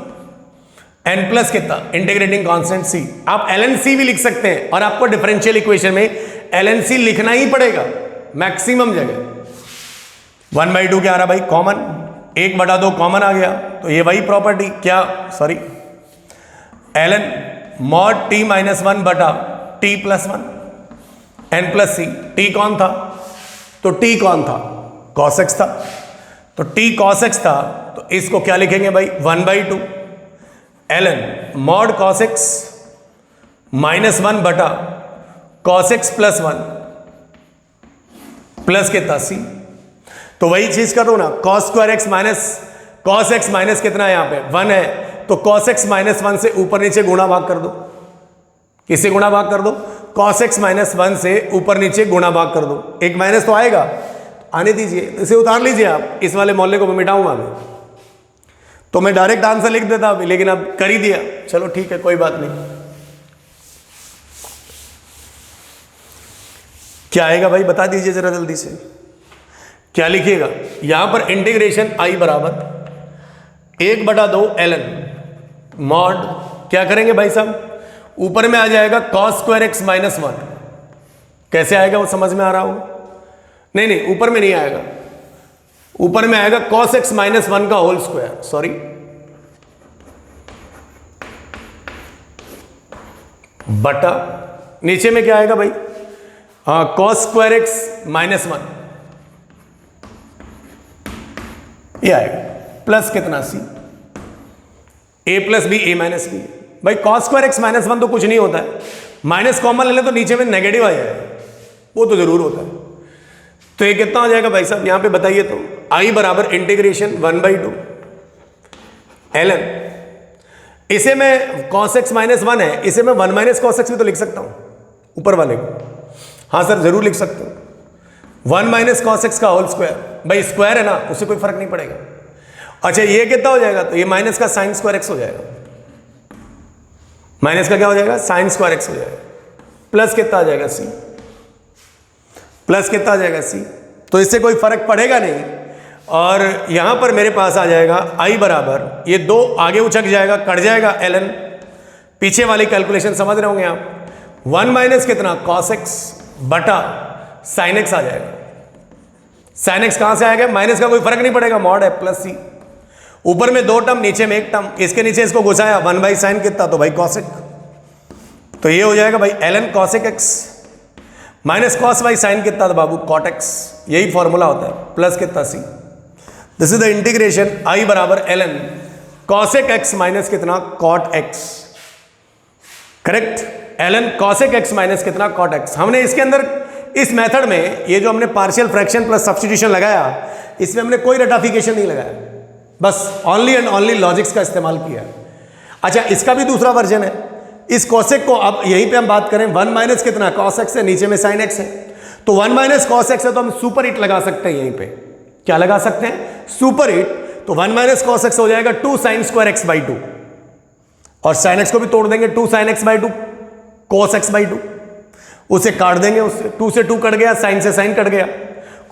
n plus कितना? Integrating constant c। आप ln c भी लिख सकते हैं, और आपको डिफरेंशियल इक्वेशन में ln c लिखना ही पड़ेगा मैक्सिमम जगह। 1/2 क्या आ रहा भाई? कॉमन 1/2 कॉमन आ गया, तो ये वही प्रॉपर्टी क्या, sorry, ln mod t minus 1 बटा t प्लस 1 n प्लस सी। t कौन था, तो t कौन था, cos x था, तो t cos x था, तो इसको क्या लिखेंगे भाई, 1/2 ln mod cos x minus 1 बटा cos x प्लस 1 प्लस कितना c। तो वही चीज करो ना, cos स्क्वायर x माइनस कितना है, यहां पे 1 है, तो cos x माइनस 1 से ऊपर नीचे गुणा भाग कर दो। किससे गुणा भाग कर दो, cos x माइनस 1 से ऊपर नीचे गुणा भाग कर दो। एक माइनस तो आएगा, आने दीजिए, इसे उतार लीजिए आप, इस वाले मोहल्ले को मैं मिटाऊंगा मैं, तो मैं डायरेक्ट आंसर लिख देता अभी, लेकिन अब कर ही दिया, चलो ठीक है कोई बात नहीं। क्या आएगा भाई बता दीजिए जरा जल्दी से, क्या लिखिएगा, यहां पर इंटीग्रेशन i बराबर 1/2 ln मॉड, क्या करेंगे भाई साहब, ऊपर में आ जाएगा cos स्क्वायर x माइनस 1, कैसे आएगा वो समझ में आ रहा होगा, नहीं ऊपर में नहीं आएगा, ऊपर में आएगा cos x माइनस 1 का होल स्क्वायर, सॉरी, बटा नीचे में क्या आएगा भाई, cos स्क्वायर x माइनस 1, ये आएगा प्लस कितना c, a plus b a minus b. भाई cos स्क्वायर x माइनस 1 तो कुछ नहीं होता है, माइनस कॉमन ले ले तो नीचे में नेगेटिव आ जाएगा, वो तो जरूर होता है। तो ये कितना हो जाएगा भाई साहब, यहां पे बताइए तो, i बराबर इंटीग्रेशन 1/2 ln, इसे मैं cos x माइनस 1 है, इसे मैं 1 माइनस cos x भी तो लिख सकता हूं ऊपर वाले को, हाँ सर जरूर लिख सकते हो, 1 माइनस cos x का होल स्क्वायर, भाई स्क्वायर है ना, उससे कोई फर्क नहीं पड़ेगा। अच्छा ये कितना हो जाएगा, तो ये माइनस का साइन स्क्वायर x हो जाएगा, माइनस का क्या हो जाएगा, साइन स्क्वायर x हो जाएगा, प्लस कितना आ जाएगा c, प्लस कितना आ जाएगा c, तो इससे कोई फर्क पड़ेगा नहीं। और यहां पर मेरे पास आ जाएगा i बराबर, ये 2 आगे उछक जाएगा, कट जाएगा ln, पीछे वाली कैलकुलेशन समझ रहे होंगे आप, 1 माइनस कितना cos x बटा साइन x आ जाएगा, साइन x कहां से आएगा, माइनस का कोई फर्क नहीं पड़ेगा, मॉड है प्लस c, ऊपर में 2 टर्म नीचे में 1 टर्म, इसके नीचे इसको घुसाया 1 बाई साइन कितना, तो भाई cos x, तो ये हो जाएगा भाई ln cos x minus cos by sine कितना था बाबू, cot x, यही फॉर्मूला होता है, प्लस कितना c। This is the integration i बराबर ln cosec x माइनस कितना cot x, correct, ln cosec x minus कितना cot x। हमने इसके अंदर इस मेथड में ये जो हमने पार्शियल फ्रैक्शन प्लस सब्स्टिट्यूशन लगाया, इसमें हमने कोई रटाफिकेशन नहीं लगाया, बस ओनली एंड ओनली लॉजिक्स का इस्तेमाल किया। अच्छा इसका भी दूसरा वर्जन है, इस cosec को अब यहीं पे हम बात करें, 1 माइनस कितना cos x है, नीचे में sin x है, तो 1 माइनस cos x है, तो हम सुपर हिट लगा सकते हैं, यहीं पे क्या लगा सकते हैं, सुपर हिट, तो 1 माइनस cos x हो जाएगा 2 sin स्क्वायर x बाई 2, और sin x को भी तोड़ देंगे, 2 sin x by 2 cos x by 2, उसे काट देंगे, उससे 2 से 2 कट गया, sin से sin कट गया,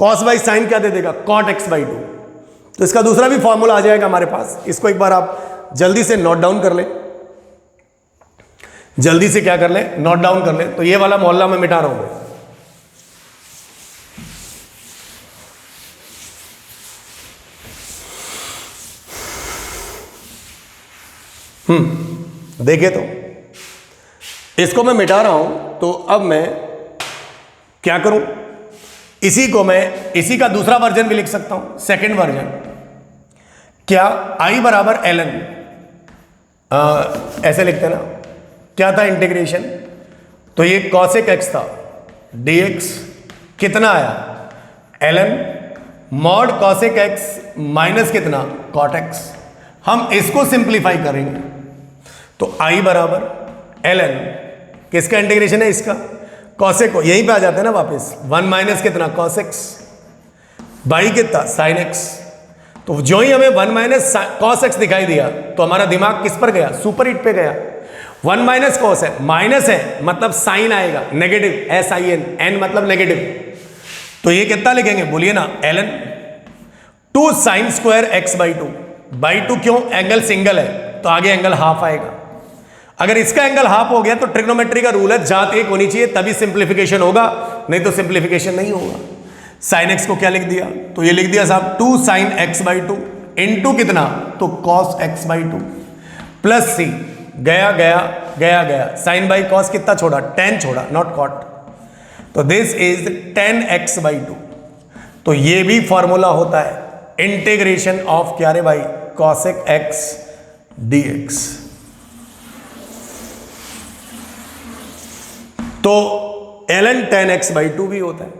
cos बाई sin क्या दे देगा, cot x बाई 2। तो इसका दूसरा भी फॉर्मूला आ जाएगा हमारे पास, इसको एक बार आप जल्दी से नोट डाउन कर ले, जल्दी से क्या कर ले, नोट डाउन कर ले। तो ये वाला मोहल्ला मैं मिटा रहा हूं, देखिए तो इसको मैं मिटा रहा हूं, तो अब मैं क्या करूं, इसी को मैं इसी का दूसरा वर्जन भी लिख सकता हूं, सेकंड वर्जन, क्या i बराबर ln, ऐसे लिखते ना, क्या था इंटीग्रेशन, तो ये cosec x था, dx कितना आया ln mod cosec x minus कितना cot x। हम इसको सिंप्लीफाई करेंगे, तो i बराबर ln किसका इंटीग्रेशन है, इसका cosec को, यहीं पे आ जाते हैं ना वापस, 1 माइनस कितना cos x बाई कितना sin x। तो जो ही हमें 1 माइनस cos x दिखाई दिया, तो हमारा दिमाग किस पर गया, सुपर हिट पे गया। 1 माइनस cos है, माइनस है मतलब साइन आएगा, नेगेटिव sin, n मतलब नेगेटिव, तो ये कितना लिखेंगे बोलिए ना, ln 2 sin square x by 2 क्यों, एंगल सिंगल है तो आगे एंगल हाफ आएगा। अगर इसका एंगल हाफ हो गया तो ट्रिग्नोमेट्री का रूल है, जात एक होनी चाहिए तभी सिंप्लीफिकेशन होगा, नहीं तो सिंप्लीफिकेशन नहीं होगा। sin x को क्या लिख दिया, तो ये लिख दिया साहब 2 sin x बाई 2 इनटू कितना, तो cos x by two plus C, गया गया गया गया, साइन बाई कॉस कितना छोड़ा, tan छोड़ा, नॉट कॉट, तो this is tan x by two. तो ये भी फॉर्मूला होता है इंटीग्रेशन ऑफ क्या रे भाई, cosec x dx। तो ln tan x by two भी होता है,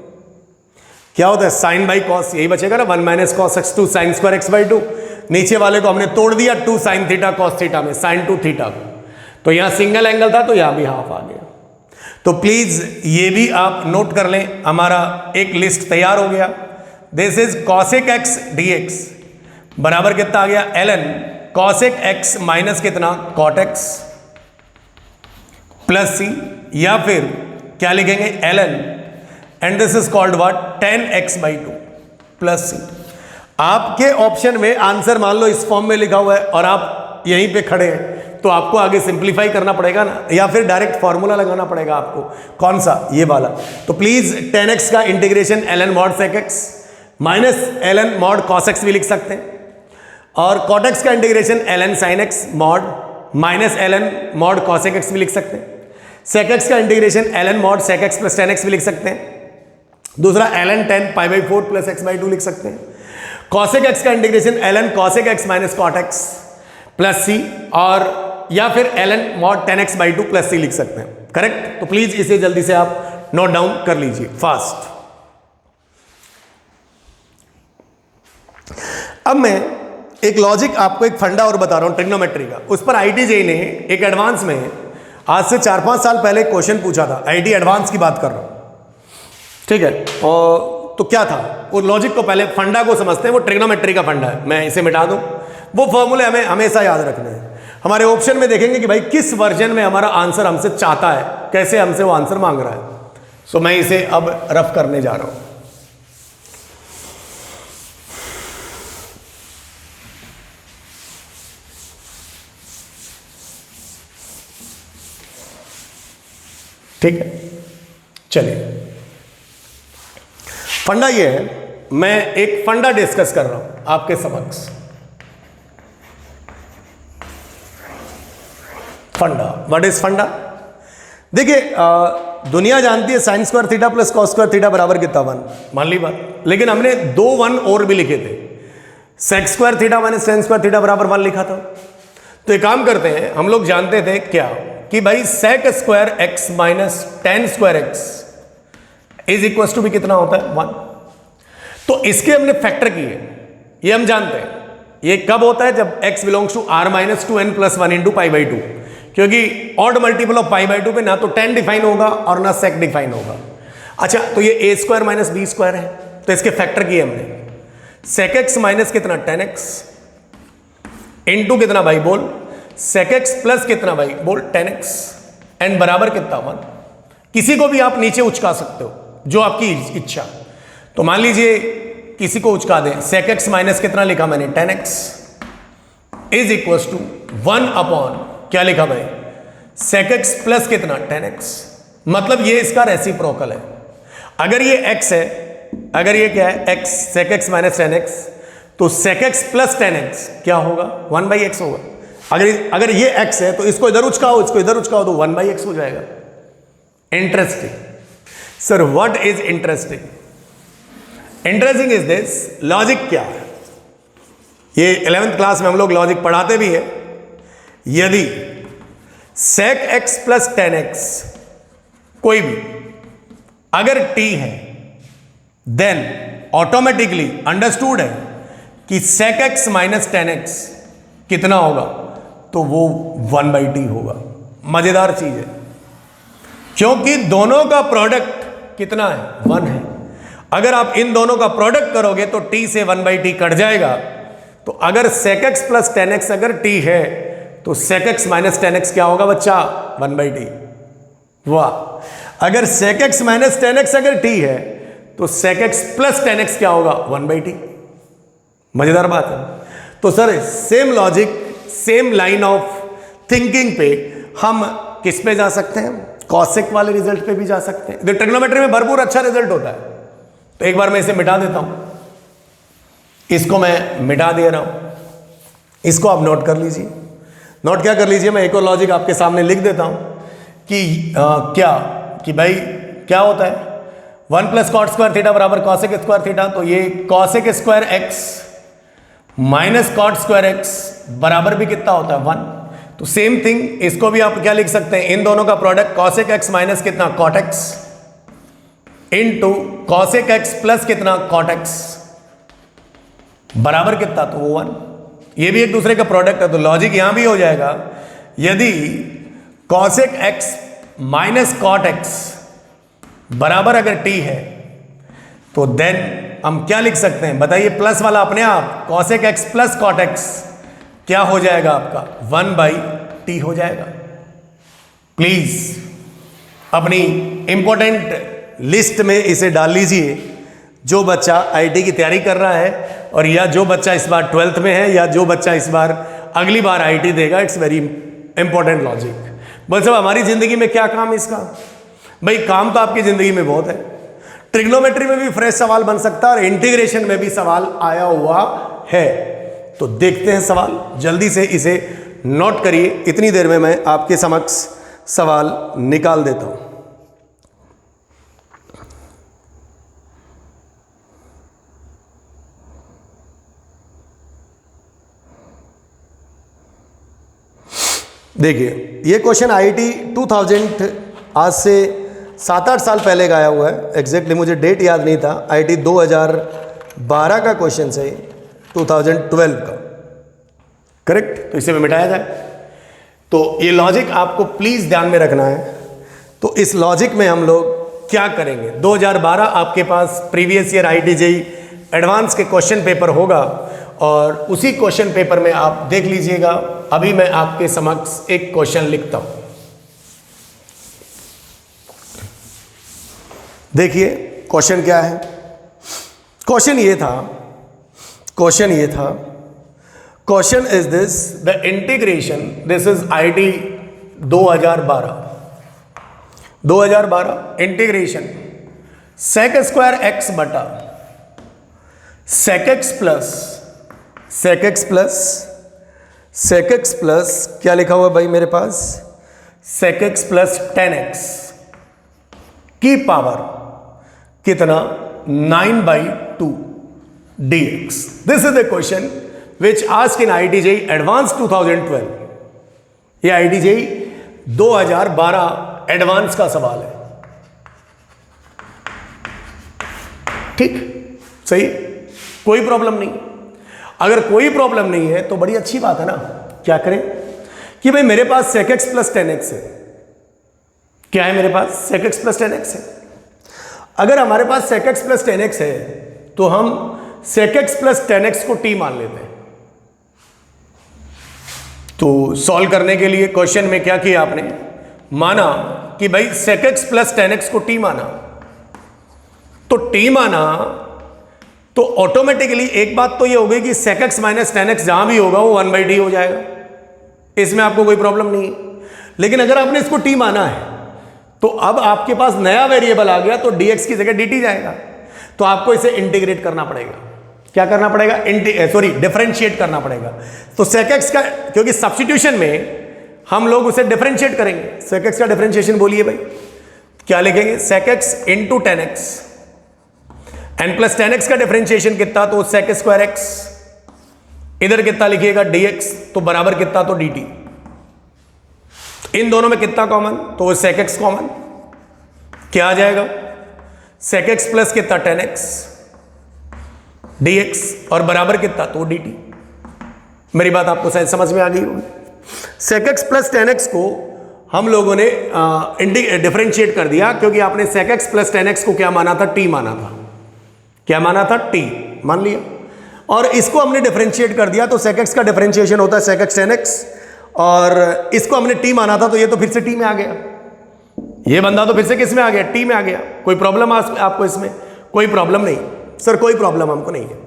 क्या होता है, साइन बाई कॉस, यही बचेगा ना, 1 minus cos x two sine square x by two, नीचे वाले को हमने तोड़ दिया 2 साइन थीटा कॉस थीटा में, साइन 2 थीटा को, तो यहां सिंगल एंगल था तो यहां भी हाफ आ गया। तो प्लीज ये भी आप नोट कर लें, हमारा एक लिस्ट तैयार हो गया। This is cosec x dx बराबर कितना आ गया, ln cosec x माइनस कितना, cot x प्लस सी, या फिर क्या लिखेंगे, ln, and this is called what, tan x by two plus C. आपके ऑप्शन में आंसर मान लो इस फॉर्म में लिखा हुआ है और आप यहीं पे खड़े हैं, तो आपको आगे सिंप्लीफाई करना पड़ेगा ना, या फिर डायरेक्ट फॉर्मूला लगाना पड़ेगा आपको, कौन सा, ये वाला। तो प्लीज tan x का integration ln mod sec x minus ln mod cos x भी लिख सकते हैं, और cot x का integration ln sin x mod minus ln mod cos x भी लिख सकते हैं, sec x का integration ln mod sec x plus tan x भी लिख सकते हैं, दूसरा ln tan pi by 4 plus x by two लिख सकते हैं, cosec x का integration ln cosec x minus cot x plus C, और या फिर ln mod tan x by two plus C लिख सकते हैं, करेक्ट। तो प्लीज इसे जल्दी से आप नोट डाउन कर लीजिए फास्ट। अब मैं एक लॉजिक आपको, एक फंडा और बता रहा हूं ट्रिग्नोमेट्री का, उस पर आईटी जेई ने एक एडवांस में आज से 4-5 साल पहले क्वेश्चन पूछा था, आईटी एडवांस की बात कर रहा हूं, ठीक है। और तो क्या था वो लॉजिक को, पहले फंडा को समझते हैं, वो ट्रिग्नोमेट्री का फंडा है, मैं इसे मिटा दूं, वो फॉर्मूले हमें हमेशा याद रखने हैं। हमारे ऑप्शन में देखेंगे कि भाई किस वर्जन में हमारा आंसर हमसे चाहता है, कैसे हमसे वो आंसर मांग रहा है। सो मैं इसे अब रफ करने जा रहा हूं। ठीक है, चलिए फंडा ये है, मैं एक फंडा डिस्कस कर रहा हूं आपके समक्ष। फंडा, व्हाट इज फंडा? देखिए दुनिया जानती है sine square theta plus cos square theta बराबर कितना, 1, मान ली बात, लेकिन हमने 2 1 और भी लिखे थे, sec square theta minus tan square theta बराबर 1 लिखा था। तो एक काम करते हैं, हम लोग जानते थे क्या कि भाई sec square x minus tan square x is equal to भी कितना होता है, 1। तो इसके हमने फैक्टर किए, ये हम जानते हैं। ये कब होता है, जब x belongs to r minus two N plus 1 into pi by two, क्योंकि odd multiple of pi by two पे ना तो tan डिफाइन होगा और ना sec डिफाइन होगा। अच्छा, तो ये a square minus b square है, तो इसके फैक्टर किए हमने, sec x माइनस कितना tan x इंटू कितना भाई बोल, sec x प्लस कितना भाई बोल tan x, एंड बराबर कितना 1। किसी को भी आप नीचे उचका सकते हो, जो आपकी इच्छा। तो मान लीजिए किसी को उचका दें, sec x माइनस कितना लिखा मैंने tan x is equal to 1 upon क्या लिखा भाई sec x प्लस कितना tan x, मतलब ये इसका रेसिप्रोकल है। अगर ये x है, अगर ये क्या है x, sec x minus tan x, तो sec x plus tan x क्या होगा 1 बाई एक्स होगा। अगर ये x है तो इसको इधर उचकाओ, इसको इधर उचकाओ तो 1 बाई एक्स हो जाएगा। Interesting sir, what is interesting? Interesting is this, logic क्या है, ये 11th क्लास में हम लोग लॉजिक पढ़ाते भी है। यदि sec x plus tan x कोई भी अगर t है, देन ऑटोमेटिकली अंडरस्टूड है कि sec x minus tan x कितना होगा, तो वो 1 बाई टी होगा। मजेदार चीज है, क्योंकि दोनों का प्रोडक्ट कितना है 1 है। अगर आप इन दोनों का प्रोडक्ट करोगे तो t से 1 बाई टी कट जाएगा। तो अगर sec x plus tan x अगर t है, तो sec x minus tan x क्या होगा बच्चा 1 बाई टी। वाह, अगर sec x minus tan x अगर t है, तो sec x plus tan x क्या होगा 1 बाई टी। मजेदार बात है। तो sir same logic, same line of thinking पे हम किस पे जा सकते हैं, कॉसेक वाले रिजल्ट पे भी जा सकते हैं। ट्रिग्नोमेट्री में भरपूर अच्छा रिजल्ट होता है। तो एक बार मैं इसे मिटा देता हूं, इसको मैं मिटा दे रहा हूं। इसको आप नोट कर लीजिए। नोट क्या कर लीजिए, मैं एक और लॉजिक आपके सामने लिख देता हूं कि क्या कि भाई क्या होता है 1 प्लस कॉट स्क्वायर थीटा बराबर कॉसेक स्क्वायर थीटा। तो ये cosec square x minus cot square x बराबर भी कितना होता है 1। तो सेम थिंग इसको भी आप क्या लिख सकते हैं, इन दोनों का प्रोडक्ट कॉसेक एक्स माइनस कितना cot x into cosec x plus कितना कॉट एक्स बराबर कितना, तो वो 1। ये भी एक दूसरे का प्रोडक्ट है, तो लॉजिक यहां भी हो जाएगा यदि cosec x minus cot x बराबर अगर t है तो देन हम क्या लिख सकते हैं बताइए, प्लस वाला अपने आप cosec x plus cot x क्या हो जाएगा आपका 1/t हो जाएगा। प्लीज अपनी इंपॉर्टेंट लिस्ट में इसे डाल लीजिए, जो बच्चा आईटी की तैयारी कर रहा है और या जो बच्चा इस बार 12th में है या जो बच्चा इस बार अगली बार आईटी देगा। It's very important logic. बस अब हमारी जिंदगी में क्या काम इसका, भाई काम तो आपकी जिंदगी में बहुत है। ट्रिग्नोमेट्री में भी फ्रेश सवाल बन सकता है और इंटीग्रेशन में भी सवाल आया हुआ है। तो देखते हैं सवाल, जल्दी से इसे नोट करिए। इतनी देर में मैं आपके समक्ष सवाल निकाल देता हूं। देखिए ये क्वेश्चन आईटी 2000 आज से 7-8 साल पहले का आया हुआ है। एग्जैक्टली मुझे डेट याद नहीं था। आईटी 2012 का क्वेश्चन है, 2012 का, करेक्ट। तो इसे में मिटाया जाए। तो ये लॉजिक आपको प्लीज ध्यान में रखना है। तो इस लॉजिक में हम लोग क्या करेंगे, 2012 आपके पास previous year IT JEE advance के क्वेश्चन पेपर होगा और उसी क्वेश्चन पेपर में आप देख लीजिएगा। अभी मैं आपके समक्ष एक क्वेश्चन लिखता हूं, देखिए क्वेश्चन क्या है। क्वेश्चन ये था, question is this, the integration, this is IIT 2012 integration sec square x बटा सेक एक्स प्लस क्या लिखा हुआ भाई मेरे पास, सेक एक्स प्लस 10x की पावर कितना 9/2 dx। This is the question which ask in IT JEE advance 2012। ये आईटी जेईई 2012 एडवांस का सवाल है, ठीक, सही, कोई प्रॉब्लम नहीं। अगर कोई प्रॉब्लम नहीं है तो बड़ी अच्छी बात है ना। क्या करें कि भाई मेरे पास सेक एक्स प्लस 10x है। क्या है मेरे पास, सेक एक्स प्लस 10x है। अगर हमारे पास सेक एक्स प्लस 10x है तो हम सेक एक्स प्लस 10x को t मान लेते हैं। तो सॉल्व करने के लिए क्वेश्चन में क्या किया आपने, माना कि भाई सेक एक्स प्लस 10x को t माना, तो t माना तो ऑटोमेटिकली एक बात तो ये हो गई कि सेक एक्स माइनस 10x जहां भी होगा वो 1/t हो जाएगा, इसमें आपको कोई प्रॉब्लम नहीं है। लेकिन अगर आपने इसको t माना है तो अब आपके पास नया वेरिएबल आ गया, तो dx की जगह dt जाएगा। तो आपको इसे इंटीग्रेट करना पड़ेगा। क्या करना पड़ेगा, डिफरेंशिएट करना पड़ेगा। तो सेक एक्स का, क्योंकि सब्स्टिट्यूशन में हम लोग उसे डिफरेंशिएट करेंगे। सेक एक्स का डिफरेंशिएशन बोलिए भाई, क्या लिखेंगे, sec x into 10x, n plus 10x का डिफरेंशिएशन कितना, तो सेक स्क्वायर एक्स, इधर कितना लिखिएगा dx, तो बराबर कितना, तो dt। इन दोनों में कितना कॉमन, तो सेक एक्स कॉमन, क्या आ जाएगा, सेक एक्स प्लस कितना 10x dx और बराबर कितना, तो dt। मेरी बात आपको शायद समझ में आ गई होगी। सेक एक्स प्लस 10x को हम लोगों ने डिफरेंशिएट कर दिया, क्योंकि आपने सेक एक्स प्लस 10x को क्या माना था, t माना था। क्या माना था, t मान लिया, और इसको हमने डिफरेंशिएट कर दिया। तो सेक एक्स का डिफरेंशिएशन होता है सेक एक्स 10x, और इसको हमने t माना था, तो ये तो फिर से t में आ गया। ये बंदा तो फिर से किस में आ गया, t में आ गया। कोई प्रॉब्लम आपको इसमें, कोई प्रॉब्लम नहीं सर, कोई प्रॉब्लम हमको नहीं है।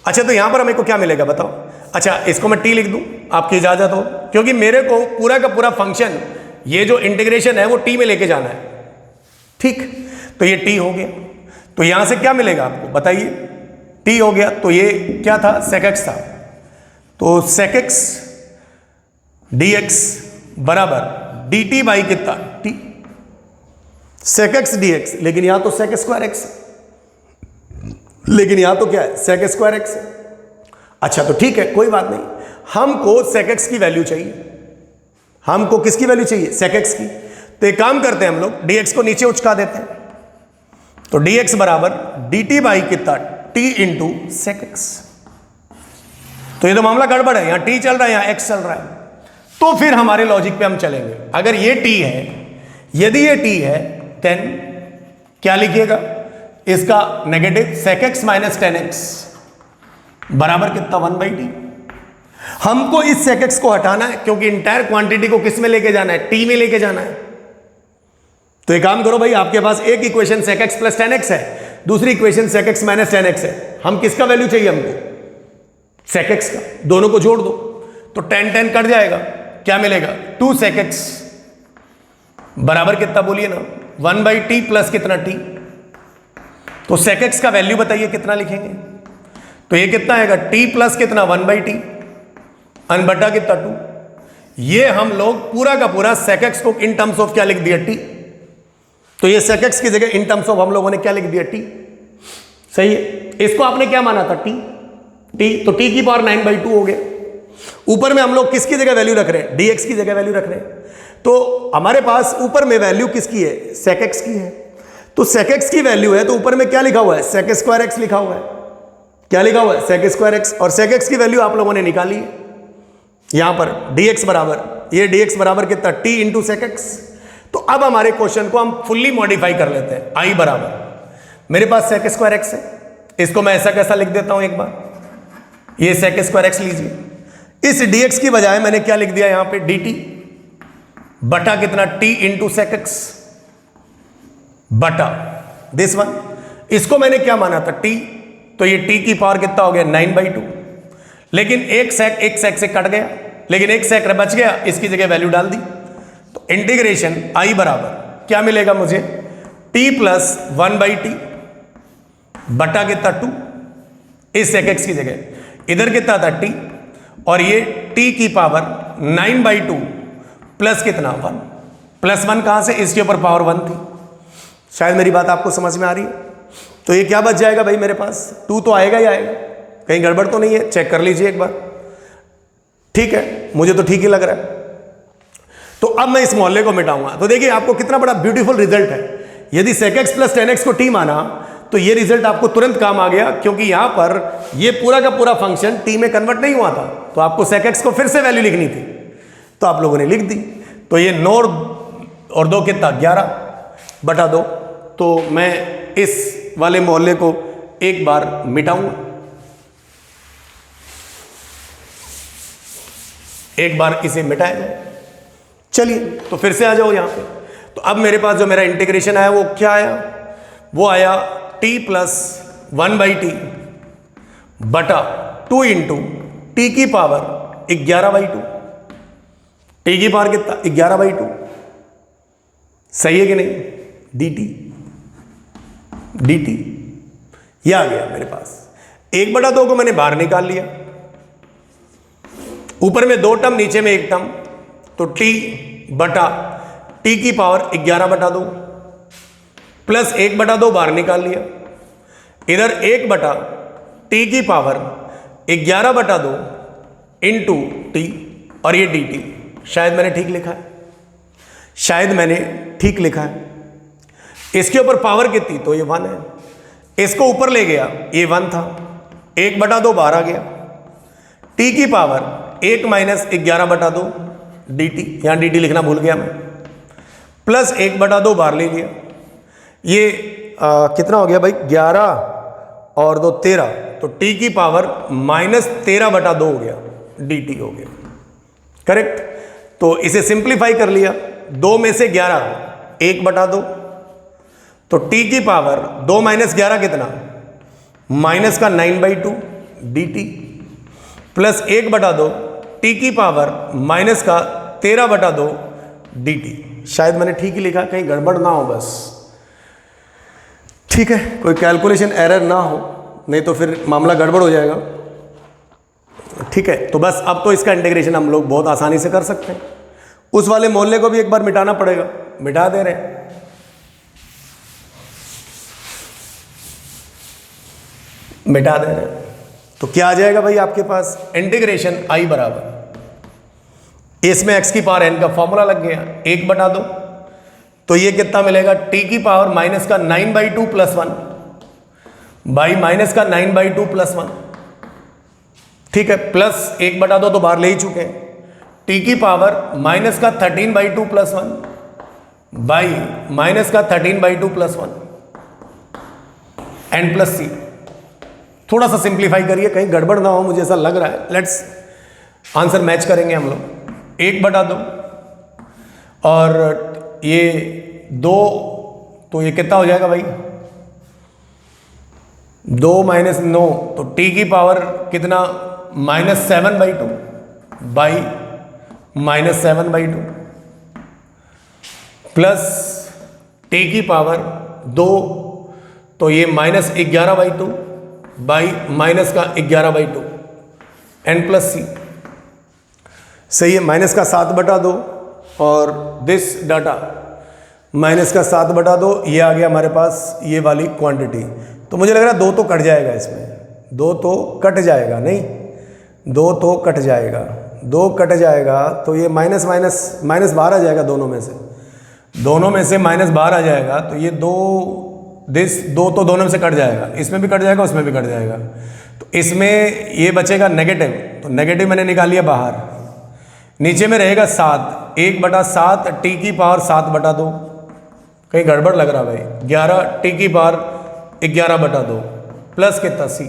अच्छा, तो यहां पर हमें को क्या मिलेगा बताओ। अच्छा, इसको मैं t लिख दूं, आपकी इजाजत हो, क्योंकि मेरे को पूरा का पूरा फंक्शन, ये जो इंटीग्रेशन है वो t में लेके जाना है, ठीक। तो ये t हो गया। तो यहां से क्या मिलेगा आपको बताइए, t हो गया। तो ये क्या था, सेक एक्स था, तो sec x dx बराबर dt बाई कितना t, sec x dx, लेकिन यहां तो sec स्क्वायर x, लेकिन यहां तो क्या है sec स्क्वायर x है। अच्छा तो ठीक है कोई बात नहीं, हमको sec x की वैल्यू चाहिए, हमको किसकी वैल्यू चाहिए sec x की। तो एक काम करते हैं हम लोग dx को नीचे उचका देते हैं, तो dx बराबर dt बाई कितना t इंटू sec x। तो ये तो मामला गड़बड़ है, यहां t चल रहा है यहां x चल रहा है, तो फिर हमारे लॉजिक पे हम चलेंगे। अगर ये t है, यदि ये t है देन क्या लिखिएगा इसका negative sec x minus ten x बराबर कितना 1/t। हमको इस sec x को हटाना है क्योंकि इंटायर क्वांटिटी को किस में लेके जाना है t में लेके जाना है। तो एक काम करो भाई, आपके पास एक equation sec x plus ten x है, दूसरी equation sec x minus ten x है। हम किसका वैल्यू चाहिए हमको sec x का, दोनों को जोड़ दो तो टेन टेन कट जाएगा, क्या मिलेगा 2 sec x बराबर कितना बोलिए ना 1/t प्लस कितना t। तो sec x का वैल्यू बताइए कितना लिखेंगे, तो ये कितना आएगा t प्लस कितना 1/t अनबटा कितना 2। ये हम लोग पूरा का पूरा sec x को इन टर्म्स ऑफ क्या लिख दिया t, तो ये sec x की जगह इन टर्म्स ऑफ हम लोगों ने क्या लिख दिया t। सही है, इसको आपने क्या माना था t, तो t की पावर 9/2 हो गया। ऊपर में हम लोग किसकी जगह वैल्यू रख रहे हैं dx की जगह वैल्यू रख रहे हैं, तो हमारे पास ऊपर में वैल्यू किसकी है sec x की है। तो sec x की वैल्यू है तो ऊपर में क्या लिखा हुआ है sec स्क्वायर x लिखा हुआ है, क्या लिखा हुआ है sec स्क्वायर x, और sec x की वैल्यू आप लोगों ने निकाली है यहां पर dx बराबर, ये dx बराबर कितना t इंटू sec x। तो अब हमारे क्वेश्चन को हम फुल्ली मॉडिफाई कर लेते हैं। i बराबर मेरे पास sec स्क्वायर x है, इसको मैं ऐसा कैसा लिख देता हूं एक बार, ये sec स्क्वायर x लीजिए, इस dx की बजाय मैंने क्या लिख दिया यहां पे dt बटा कितना t इंटू sec x बटा दिस वन, इसको मैंने क्या माना था t, तो ये t की पावर कितना हो गया 9/2, लेकिन एक sec से कट गया, लेकिन एक sec बच गया, इसकी जगह वैल्यू डाल दी। तो इंटीग्रेशन i बराबर क्या मिलेगा मुझे t प्लस 1/t बटा कितना 2, इस sec x की जगह इधर कितना था t, और ये t की पावर 9/2 प्लस कितना 1, प्लस 1 कहां से, इसके ऊपर पावर 1 थी। शायद मेरी बात आपको समझ में आ रही है। तो ये क्या बच जाएगा भाई मेरे पास 2 तो आएगा ही आएगा, कहीं गड़बड़ तो नहीं है, चेक कर लीजिए एक बार। ठीक है, मुझे तो ठीक ही लग रहा है। तो अब मैं इस मोहल्ले को मिटाऊंगा, तो देखिए आपको कितना बड़ा ब्यूटीफुल रिजल्ट है। यदि sec x plus ten x को t माना तो ये रिजल्ट आपको तुरंत काम आ गया, क्योंकि यहां पर ये पूरा का पूरा फंक्शन t में कन्वर्ट नहीं हुआ था, तो आपको sec x को फिर से वैल्यू लिखनी थी, तो आप लोगों ने लिख दी। तो ये 9 और 2 कितना 11 बटा 2। तो मैं इस वाले मोहल्ले को एक बार मिटाऊंगा, एक बार इसे मिटाया जाए। चलिए तो फिर से आ जाओ यहां पे। तो अब मेरे पास जो मेरा इंटीग्रेशन आया वो क्या आया, वो आया t प्लस 1/t बटा 2 इंटू टी की पावर 11/2, टी की पावर कितना 11/2, सही है कि नहीं, dt ये आ गया मेरे पास। 1/2 को मैंने बाहर निकाल लिया, ऊपर में 2 टर्म नीचे में 1 टर्म, तो t बटा t की पावर 11/2 प्लस 1/2 बाहर निकाल लिया, इधर 1 बटा t की पावर 11/2 इंटू टी, और ये dt। शायद मैंने ठीक लिखा है, शायद मैंने ठीक लिखा है। इसके ऊपर पावर कितनी, तो ये 1 है, इसको ऊपर ले गया, ये 1 था, 1/2 बाहर आ गया, t की पावर 1 माइनस 11/2 dt, यहां dt लिखना भूल गया मैं, प्लस 1/2 बाहर ले लिया, ये कितना हो गया भाई 11 और 2 13, तो t की पावर माइनस 13/2 हो गया, dt हो गया, करेक्ट। तो इसे सिंप्लीफाई कर लिया, 2 में से 11 1/2, तो t की पावर 2 माइनस 11 कितना, माइनस का 9/2 dt प्लस 1/2 t की पावर माइनस का 13/2 dt। शायद मैंने ठीक ही लिखा, कहीं गड़बड़ ना हो बस, ठीक है, कोई कैलकुलेशन एरर ना हो, नहीं तो फिर मामला गड़बड़ हो जाएगा। ठीक है, तो बस अब तो इसका इंटीग्रेशन हम लोग बहुत आसानी से कर सकते हैं। उस वाले मोहल्ले को भी एक बार मिटाना पड़ेगा, मिटा दे रहे हैं। मिटा दे रहे हैं तो क्या आ जाएगा भाई आपके पास, इंटीग्रेशन आई बराबर इसमें x की पावर n का फॉर्मूला लग गया 1/2, तो ये कितना मिलेगा, t की पावर माइनस का 9/2 प्लस 1 बाई माइनस का 9/2 प्लस 1, ठीक है, प्लस 1/2 तो बाहर ले ही चुके हैं, t की पावर माइनस का 13/2 प्लस 1 बाई माइनस का 13/2 प्लस 1 n प्लस c। थोड़ा सा सिंप्लीफाई करिए, कहीं गड़बड़ ना हो, मुझे ऐसा लग रहा है। लेट्स आंसर मैच करेंगे हम लोग। 1/2 और ये 2, तो ये कितना हो जाएगा भाई, 2 माइनस 9, तो t की पावर कितना -7/2 बाई -7/2 प्लस t की पावर 2, तो ये -11/2 बाई माइनस का 11/2 n प्लस c। सही है, माइनस का 7/2 और दिस डाटा माइनस का 7/2, ये आ गया हमारे पास ये वाली क्वांटिटी। तो मुझे लग रहा है 2 तो कट जाएगा इसमें, 2 तो कट जाएगा, नहीं 2 तो कट जाएगा, 2 कट जाएगा तो ये माइनस बाहर आ जाएगा, दोनों में से माइनस बाहर आ जाएगा, तो ये 2 तो दोनों में से कट जाएगा, इसमें भी कट जाएगा, उसमें भी कट जाएगा, तो इसमें ये बचेगा नेगेटिव, तो नेगेटिव मैंने निकाल लिया बाहर, नीचे में रहेगा 7, 1/7 t की पावर 7/2, कहीं गड़बड़ लग रहा भाई, 11 t की पावर 11/2 प्लस कितना c।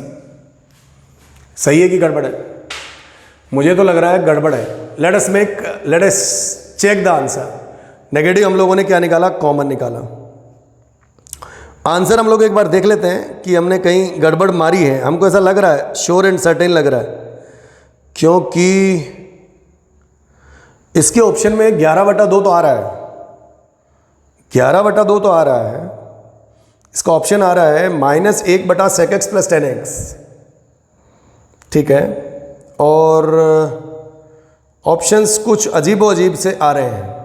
सही है कि गड़बड़ है, मुझे तो लग रहा है गड़बड़ है। Let us check the answer. Negative हम लोगों ने क्या निकाला, कॉमन निकाला। आंसर हम लोग एक बार देख लेते हैं कि हमने कहीं गड़बड़ मारी है, हमको ऐसा लग रहा है, श्योर एंड सर्टेन लग रहा है, क्योंकि इसके ऑप्शन में 11/2 तो आ रहा है, 11/2 तो आ रहा है, इसका ऑप्शन आ रहा है -1/sec x प्लस 10x, ठीक है, और ऑप्शंस कुछ अजीबो-अजीब से आ रहे हैं,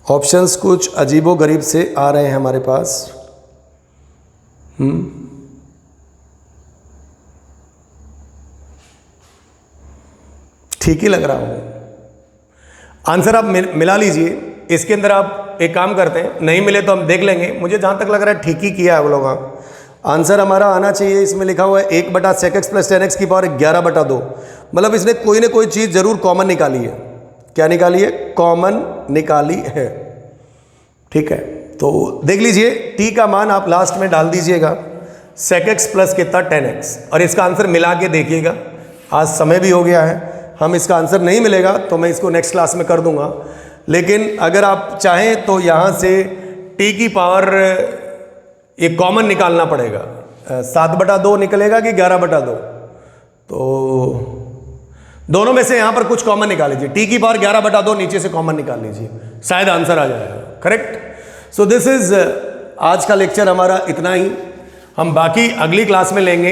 ऑप्शंस कुछ अजीबो-गरीब से आ रहे हैं हमारे पास। ठीक ही लग रहा हो। आंसर आप मिला लीजिए, इसके अंदर आप एक काम करते हैं, नहीं मिले तो हम देख लेंगे, मुझे जहाँ तक लग रहा है ठीक ही किया है वो लोग। आंसर हमारा आना चाहिए, इसमें लिखा हुआ है 1/sec x प्लस 10x की पावर 11/2, मतलब इसने कोई ना कोई चीज़ जरूर कॉमन निकाली है। क्या निकाली है, कॉमन निकाली है, ठीक है। तो देख लीजिए, t का मान आप लास्ट में डाल दीजिएगा, sec x प्लस कितना 10x, और इसका आंसर मिला के देखिएगा। आज समय भी हो गया है, हम इसका आंसर नहीं मिलेगा तो मैं इसको नेक्स्ट क्लास में कर दूंगा, लेकिन अगर आप चाहें तो यहाँ से t की पावर ये कॉमन निकालना पड़ेगा, 7/2 निकलेगा कि 11/2, तो दोनों में से यहाँ पर कुछ कॉमन निकाल लीजिए, t की पावर 11/2 नीचे से कॉमन निकाल लीजिए, शायद आंसर आ जाएगा, करेक्ट। सो दिस इज आज का लेक्चर हमारा इतना ही। हम बाकी अगली क्लास में लेंगे,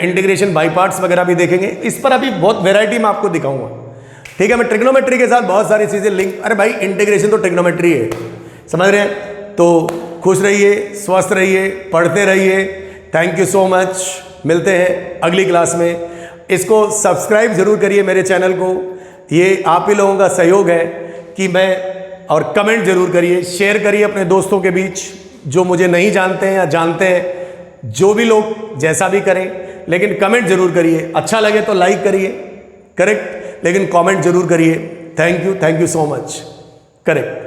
इंटीग्रेशन बाई पार्ट्स वगैरह भी देखेंगे, इस पर अभी बहुत वेराइटी में आपको दिखाऊंगा, ठीक है। मैं ट्रिग्नोमेट्री के साथ बहुत सारी चीज़ें लिंक, अरे भाई इंटीग्रेशन तो ट्रिग्नोमेट्री है, समझ रहे हैं। तो खुश रहिए, स्वस्थ रहिए, पढ़ते रहिए। थैंक यू सो मच, मिलते हैं अगली क्लास में। इसको सब्सक्राइब जरूर करिए मेरे चैनल को, ये आप ही लोगों का सहयोग है कि मैं, और कमेंट जरूर करिए, शेयर करिए अपने दोस्तों के बीच जो मुझे नहीं जानते हैं या जानते हैं, जो भी लोग जैसा भी करें, लेकिन कमेंट जरूर करिए। अच्छा लगे तो लाइक करिए, करेक्ट, लेकिन कमेंट जरूर करिए। Thank you so much, correct.